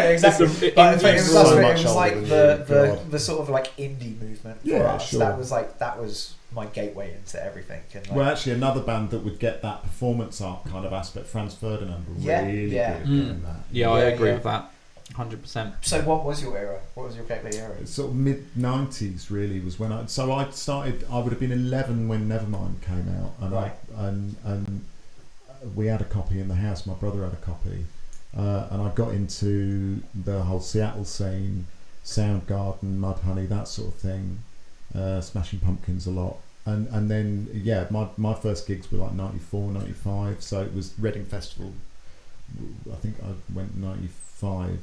exactly. It was like the sort of like indie movement for us. Sure. That was my gateway into everything. And well, actually, another band that would get that performance art kind of aspect, Franz Ferdinand, were really good at getting that. Yeah, I agree with that. 100%. So what was your era? What was your Coldplay era? Sort of mid-90s really was when I started. I would have been 11 when Nevermind came out, and and we had a copy in the house. My brother had a copy, and I got into the whole Seattle scene, Soundgarden, Mudhoney, that sort of thing, Smashing Pumpkins a lot, and then my first gigs were like 94, 95. So it was Reading Festival. I think I went 95.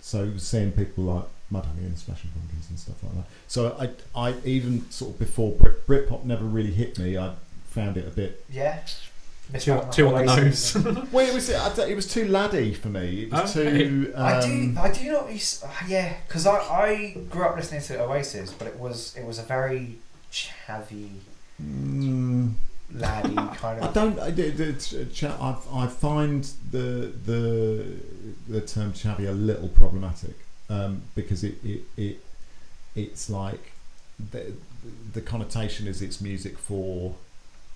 So it was seeing people like Mudhoney and Smashing Pumpkins and stuff like that. So I even sort of before Britpop never really hit me, I found it a bit too on the nose. Well, it was too laddie for me. It was too. I do not. Because I grew up listening to Oasis, but it was a very chavvy. Laddie kind of. I find the term chavvy a little problematic because it's like the connotation is it's music for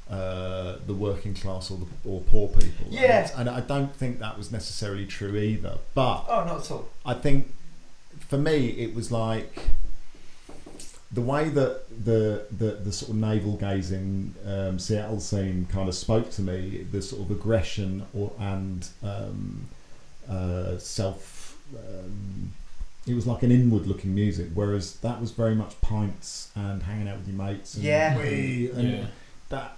the working class or poor people. Yeah, and I don't think that was necessarily true either. But not at all. I think for me it was like. The way that the sort of navel gazing Seattle scene kind of spoke to me, the sort of aggression and self, it was like an inward looking music, whereas that was very much pints and hanging out with your mates. And that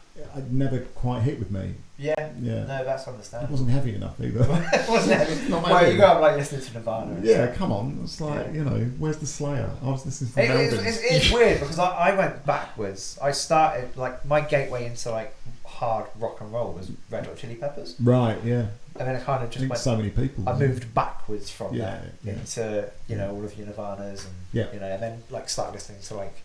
never quite hit with me. Yeah. No, that's understandable. It wasn't heavy enough either. It wasn't heavy. Not well, you got like listening to Nirvana. Yeah, come on. It's like, where's the Slayer? I was listening to It's weird because I went backwards. I started like my gateway into like hard rock and roll was Red Hot Chili Peppers. Right, yeah. And then I kind of I just think went. so many people. I moved backwards from Yeah, that yeah. into all of your Nirvanas and Yeah. and then like started listening to like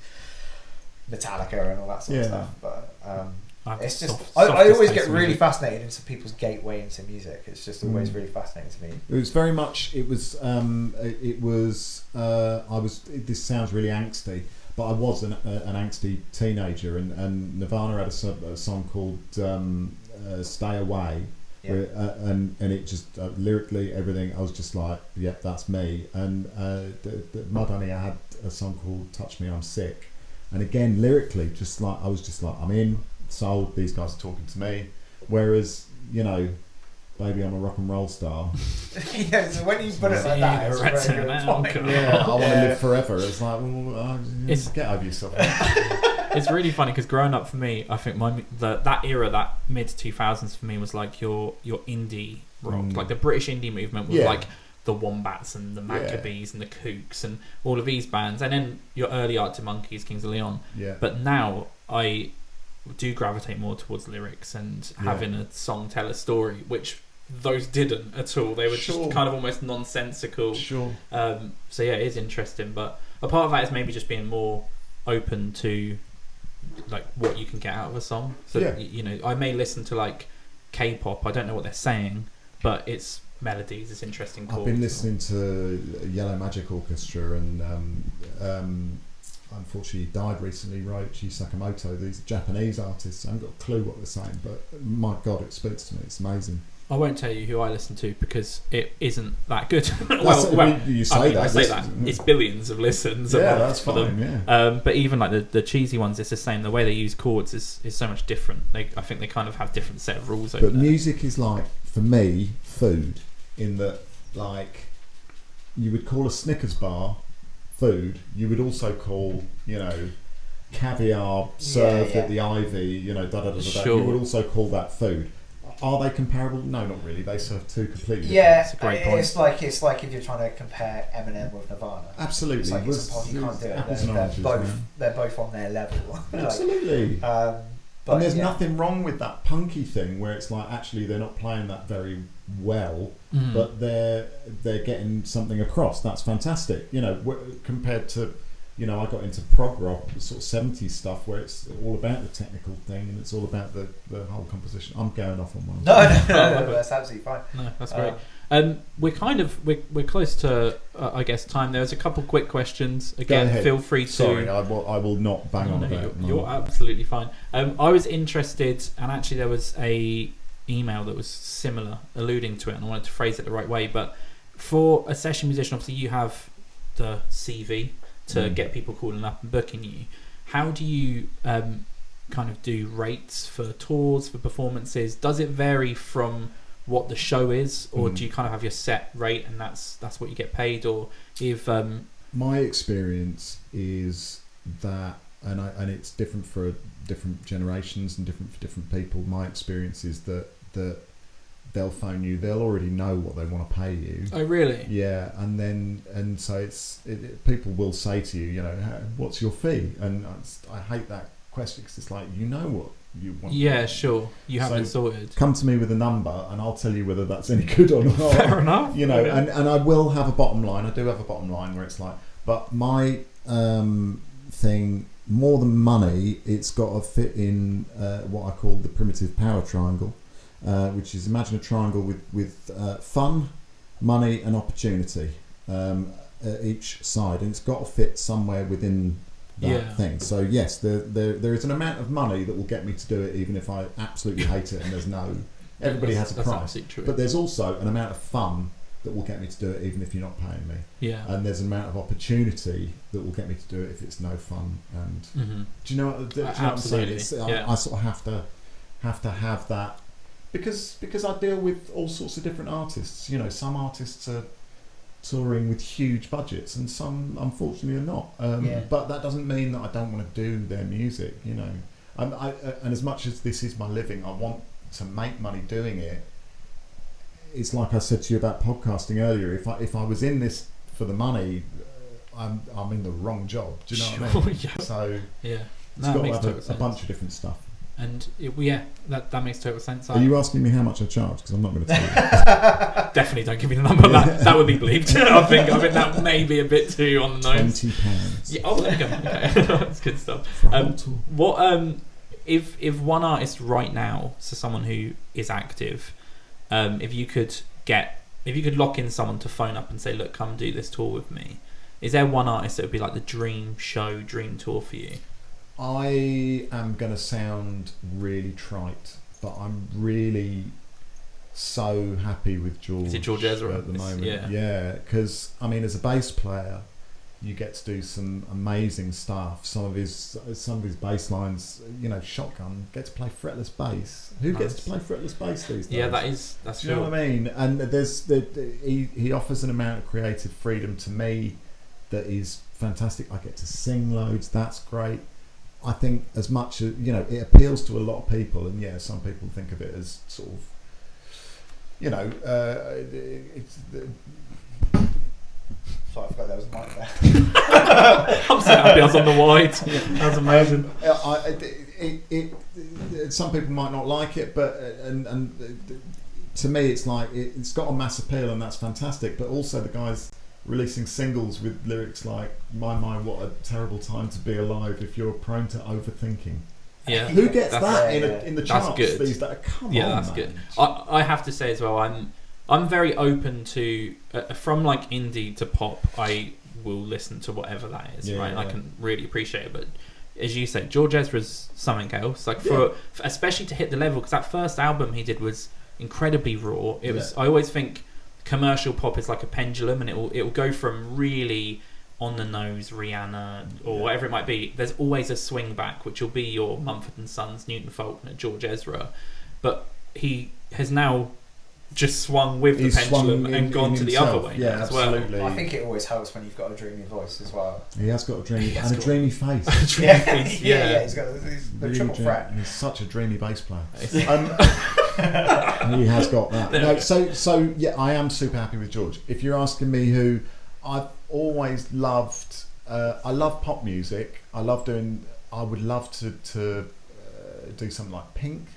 Metallica and all that sort of Yeah. stuff. But it's just Soft- I softest always taste get in really music. fascinated into people's gateway into music. It's just always Mm. really fascinating to me. It was very much. It was. I was. This sounds really angsty, but I was an angsty teenager, and Nirvana had a song called "Stay Away," Yeah. where, and it just lyrically everything. I was just like, "Yep, that's me." And the Mudhoney had a song called "Touch Me, I'm Sick," and again lyrically, just like I was just like, "I'm in, sold. These guys are talking to me." Whereas baby, I'm a rock and roll star. Yeah, so when you put it like that, it's a very good point. Yeah, I want to live forever. It's like, well, get over yourself. It's really funny because growing up for me, I think that era, that mid 2000s for me was like your indie rock, like the British indie movement was like the Wombats and the Maccabees and the Kooks and all of these bands, and then your early Arctic Monkeys, Kings of Leon. Yeah. But now I do gravitate more towards lyrics and having a song tell a story, which those didn't at all. They were just kind of almost nonsensical. Sure. So yeah, it is interesting, but a part of that is maybe just being more open to like what you can get out of a song. So I may listen to like K-pop. I don't know what they're saying, but it's melodies. It's interesting chords. I've been listening to Yellow Magic Orchestra, and unfortunately he died recently, Roichi Sakamoto. These Japanese artists, I haven't got a clue what they're saying, but my God, it speaks to me. It's amazing. I won't tell you who I listen to because it isn't that good. You say I say that. It's billions of listens. Yeah, that's fine. Them. Yeah. But even like the cheesy ones, it's the same. The way they use chords is so much different. I think they kind of have different set of rules over But there. music is like, for me, food, in that, like, you would call a Snickers bar food. You would also call, caviar served at the Ivy, Sure. You would also call that food. Are they comparable? No, not really. They serve two completely different. Yeah, That's a great point. It's like if you're trying to compare Eminem with Nirvana. Absolutely. It's like you can't do it. Apples and oranges, They're both on their level. Absolutely. But and there's nothing wrong with that punky thing where it's like, actually they're not playing that very well, but they're getting something across. That's fantastic. Compared to, I got into prog rock, sort of 70s stuff where it's all about the technical thing and it's all about the whole composition. I'm going off on one. No, that's absolutely fine. No, that's great. We're close to I guess time. There's a couple quick questions. Again, feel free to. Sorry, I will not bang on about it. You're absolutely fine. I was interested, and actually there was a email that was similar, alluding to it, and I wanted to phrase it the right way. But for a session musician, obviously you have the CV to get people calling up and booking you. How do you kind of do rates for tours, for performances? Does it vary from what the show is, or do you kind of have your set rate and that's what you get paid? Or if my experience is that, and it's different for different generations and different for different people. My experience is that they'll phone you. They'll already know what they want to pay you. Oh, really? Yeah, and so people will say to you, what's your fee? And I hate that question because it's like, what you want. Yeah, sure. You haven't sorted. Come to me with a number, and I'll tell you whether that's any good or not. Fair enough. And I will have a bottom line. I do have a bottom line where it's like, but my thing, more than money, it's got to fit in what I call the primitive power triangle. Which is, imagine a triangle with fun, money and opportunity at each side, and it's got to fit somewhere within that thing. So yes, there is an amount of money that will get me to do it even if I absolutely hate it, and everybody has a price, but there's also an amount of fun that will get me to do it even if you're not paying me, and there's an amount of opportunity that will get me to do it if it's no fun. And do you know what I'm saying? I sort of have to have that. Because I deal with all sorts of different artists. Some artists are touring with huge budgets, and some, unfortunately, are not. But that doesn't mean that I don't want to do their music. And as much as this is my living, I want to make money doing it. It's like I said to you about podcasting earlier. If I was in this for the money, I'm in the wrong job. Do you know what I mean? Yeah. So it's got to have a bunch of different stuff. And that makes total sense. Are you asking me how much I charge? Because I'm not going to tell you. Definitely don't give me the number. That would be bleeped. I think that may be a bit too on the nose. £20. Yeah. Oh, there you go. Okay. That's good stuff. What if one artist right now, so someone who is active, if you could lock in someone to phone up and say, look, come do this tour with me, is there one artist that would be like the dream tour for you? I am going to sound really trite, but I'm really so happy with George. Is it George Ezra at the moment? Yeah, because I mean, as a bass player, you get to do some amazing stuff. Some of his bass lines, Shotgun, get to play fretless bass. Who gets to play fretless bass these days? Yeah, that's true. You know what I mean? And he offers an amount of creative freedom to me that is fantastic. I get to sing loads. That's great. I think as much as it appeals to a lot of people, and some people think of it as sort of, it's. Sorry, I forgot there was a mic there. I'm so happy I was on the wide. That was amazing. Some people might not like it, but and to me, it's like it's got a mass appeal, and that's fantastic. But also the guys releasing singles with lyrics like "My, what a terrible time to be alive if you're prone to overthinking." Yeah, who gets that in the charts good. these days? Come on, that's man. good. I have to say as well, I'm very open to from like indie to pop. I will listen to whatever that is, right? I can really appreciate it, but as you said, George Ezra's something else. Like for especially to hit the level, because that first album he did was incredibly raw. It was. I always think commercial pop is like a pendulum, and it will go from really on the nose Rihanna or whatever it might be. There's always a swing back, which will be your Mumford & Sons, Newton Faulkner, George Ezra, but he has now just swung with the pendulum and gone to the other way as well. I think it always helps when you've got a dreamy voice as well. He has got a dreamy and a dreamy face. He's got the triple threat. He's such a dreamy bass player. He has got that. So I am super happy with George. If you're asking me who I've always loved, I love pop music. I would love to do something like Pink.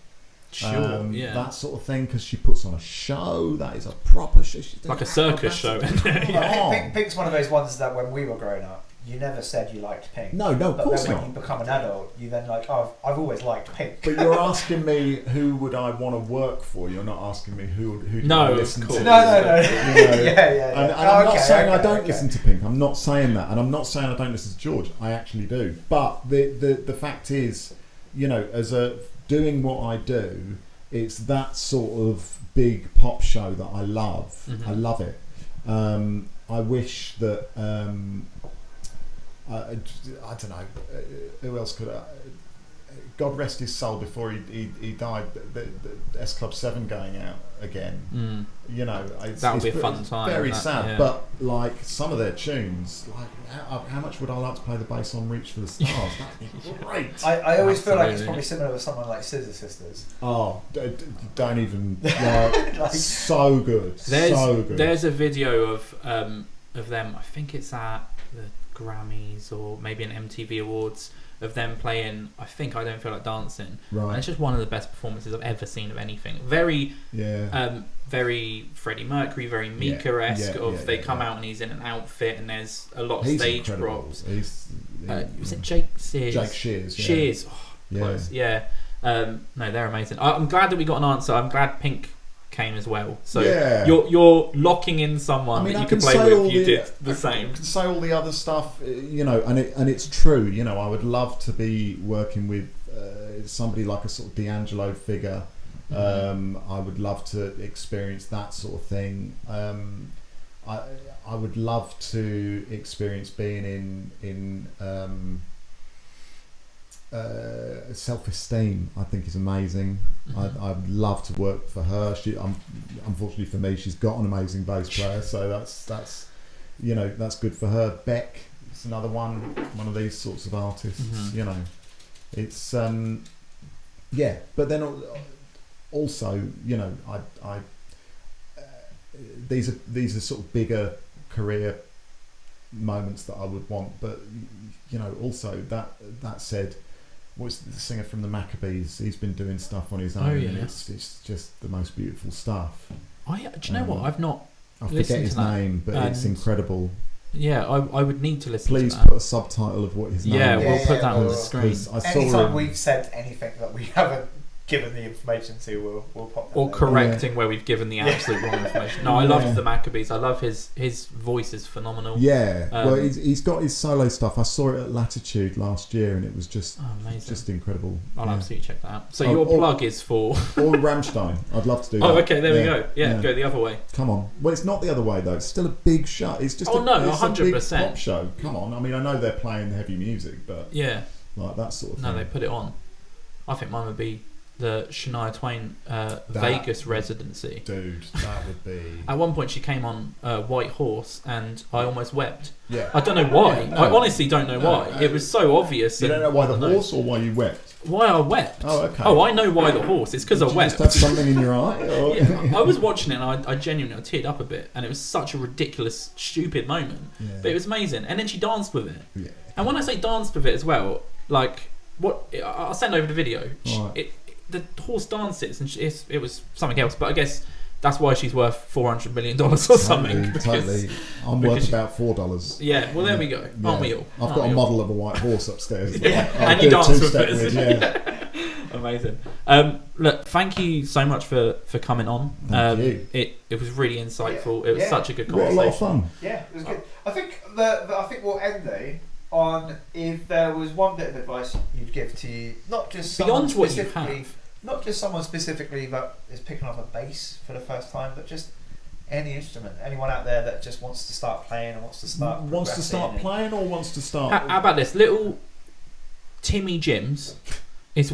That sort of thing, because she puts on a show that is a proper show. Like a circus show. Pink's one of those ones that when we were growing up, you never said you liked Pink. No, of course not. When you become an adult, you then like, I've always liked Pink. But you're asking me who would I want to work for. You're not asking me who do I listen to. No. And I'm not saying I don't listen to Pink. I'm not saying that, and I'm not saying I don't listen to George. I actually do. But the fact is, as doing what I do, it's that sort of big pop show that I love. Mm-hmm. I love it. I wish that I don't know who else could God rest his soul before he died. The S Club 7 going out again. That would be a fun time. Very sad, but like some of their tunes, like how much would I like to play the bass on "Reach for the Stars"? That'd be great. I always feel like it's probably similar with someone like Scissor Sisters. Oh, don't even. So good. There's a video of them. I think it's at the Grammys or maybe an MTV Awards of them playing I Don't Feel Like Dancing. Right. And it's just one of the best performances I've ever seen of anything. Very very Freddie Mercury, very Mika-esque. They come out and he's in an outfit and there's a lot of stage props. Was it Jake Sears? Jake Shears. Shears. Close. Yeah. No, they're amazing. I'm glad that we got an answer. I'm glad Pink came as well. So you're locking in someone that you can play with. You did the same. I can say all the other stuff, and it's true. I would love to be working with somebody like a sort of D'Angelo figure. I would love to experience that sort of thing. I would love to experience being in Self-Esteem. I think is amazing. Mm-hmm. I'd love to work for her. Unfortunately for me, she's got an amazing bass player, so that's good for her. Beck is another one of these sorts of artists. Mm-hmm. It's but then also I these are sort of bigger career moments that I would want, but also that said, what's the singer from the Maccabees? He's been doing stuff on his own. Oh, yeah. And it's just the most beautiful stuff. Do you know what? I've not. I forget his name, but it's incredible. Yeah, I would need to listen. Please to that. put a subtitle of what his name is. Yeah, we'll put that on the screen. Anytime we've said anything that we haven't given the information to, we'll pop that. Or correcting where we've given the absolute wrong information. No, I love the Maccabees. I love his voice is phenomenal. Yeah, well, he's got his solo stuff. I saw it at Latitude last year, and it was just just incredible. I'll absolutely check that out. So your plug is for or Rammstein. I'd love to do that. Oh, okay, there we go. Yeah, go the other way. Come on. Well, it's not the other way though. It's still a big show. It's just 100% pop show. Come on. I mean, I know they're playing heavy music, but like that sort of thing. No, they put it on. I think mine would be the Shania Twain Vegas residency. Dude, that would be... At one point she came on White Horse and I almost wept. Yeah. I don't know why. I honestly don't know why. It was so obvious. You don't know why the horse or why you wept? Why I wept. Oh, okay. Oh, I know why the horse. It's because I wept. Did you just have something in your eye? Or? Yeah, I was watching it and I genuinely teared up a bit and it was such a ridiculous, stupid moment. Yeah. But it was amazing. And then she danced with it. Yeah. And when I say danced with it as well, like, I'll send over the video. Right. The horse dances and it was something else, but I guess that's why she's worth $400 million or something. Totally. I'm worth about $4. Yeah, well there we go. Yeah. Aren't we all? I've got a model of a white horse upstairs. And you dance with it. Yeah. Amazing. Look, thank you so much for coming on. Thank you. It was really insightful. It was such a good conversation. A lot of fun. Yeah, it was good. I think we'll end though on if there was one bit of advice you'd give to not just someone specifically, not just someone specifically that is picking up a bass for the first time, but just any instrument. Anyone out there that just wants to start playing and wants to start playing or wants to start. How about this? Little Timmy Jims is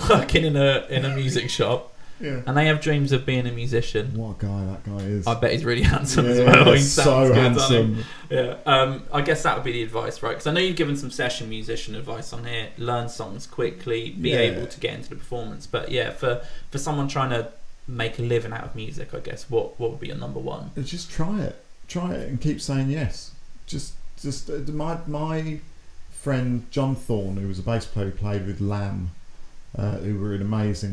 working in a music shop. Yeah. And they have dreams of being a musician. What a guy that guy is. I bet he's really handsome as well. He sounds so good, handsome. Yeah. I guess that would be the advice, right? Because I know you've given some session musician advice on here. Learn songs quickly, be able to get into the performance. But yeah, for someone trying to make a living out of music, I guess, what would be your number one? Just try it and keep saying yes. Just my friend John Thorne, who was a bass player who played with Lamb, who were an amazing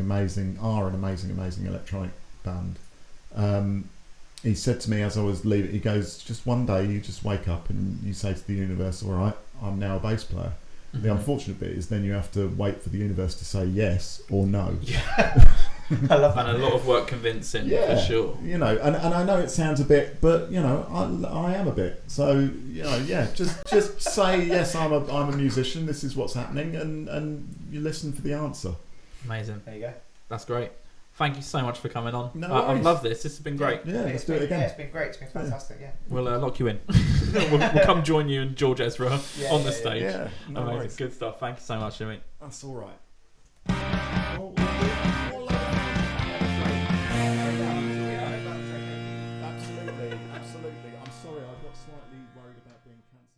electronic band. He said to me as I was leaving, he goes, just one day you just wake up and you say to the universe, all right, I'm now a bass player. Mm-hmm. The unfortunate bit is then you have to wait for the universe to say yes or no. Yeah. I love that. And a lot of work convincing, for sure. You know, and I know it sounds a bit, but you know, I am a bit. So you know, just say yes. I'm a musician. This is what's happening, and you listen for the answer. Amazing. There you go. That's great. Thank you so much for coming on. No I've loved this. This has been great. Yeah, let's do it again. Yeah, it's been great. It's been fantastic. Yeah. We'll lock you in. we'll come join you and George Ezra on the stage. Yeah, no amazing. Worries. Good stuff. Thank you so much, Jimmy. That's all right. Absolutely. I'm sorry, I got slightly worried about being cancelled.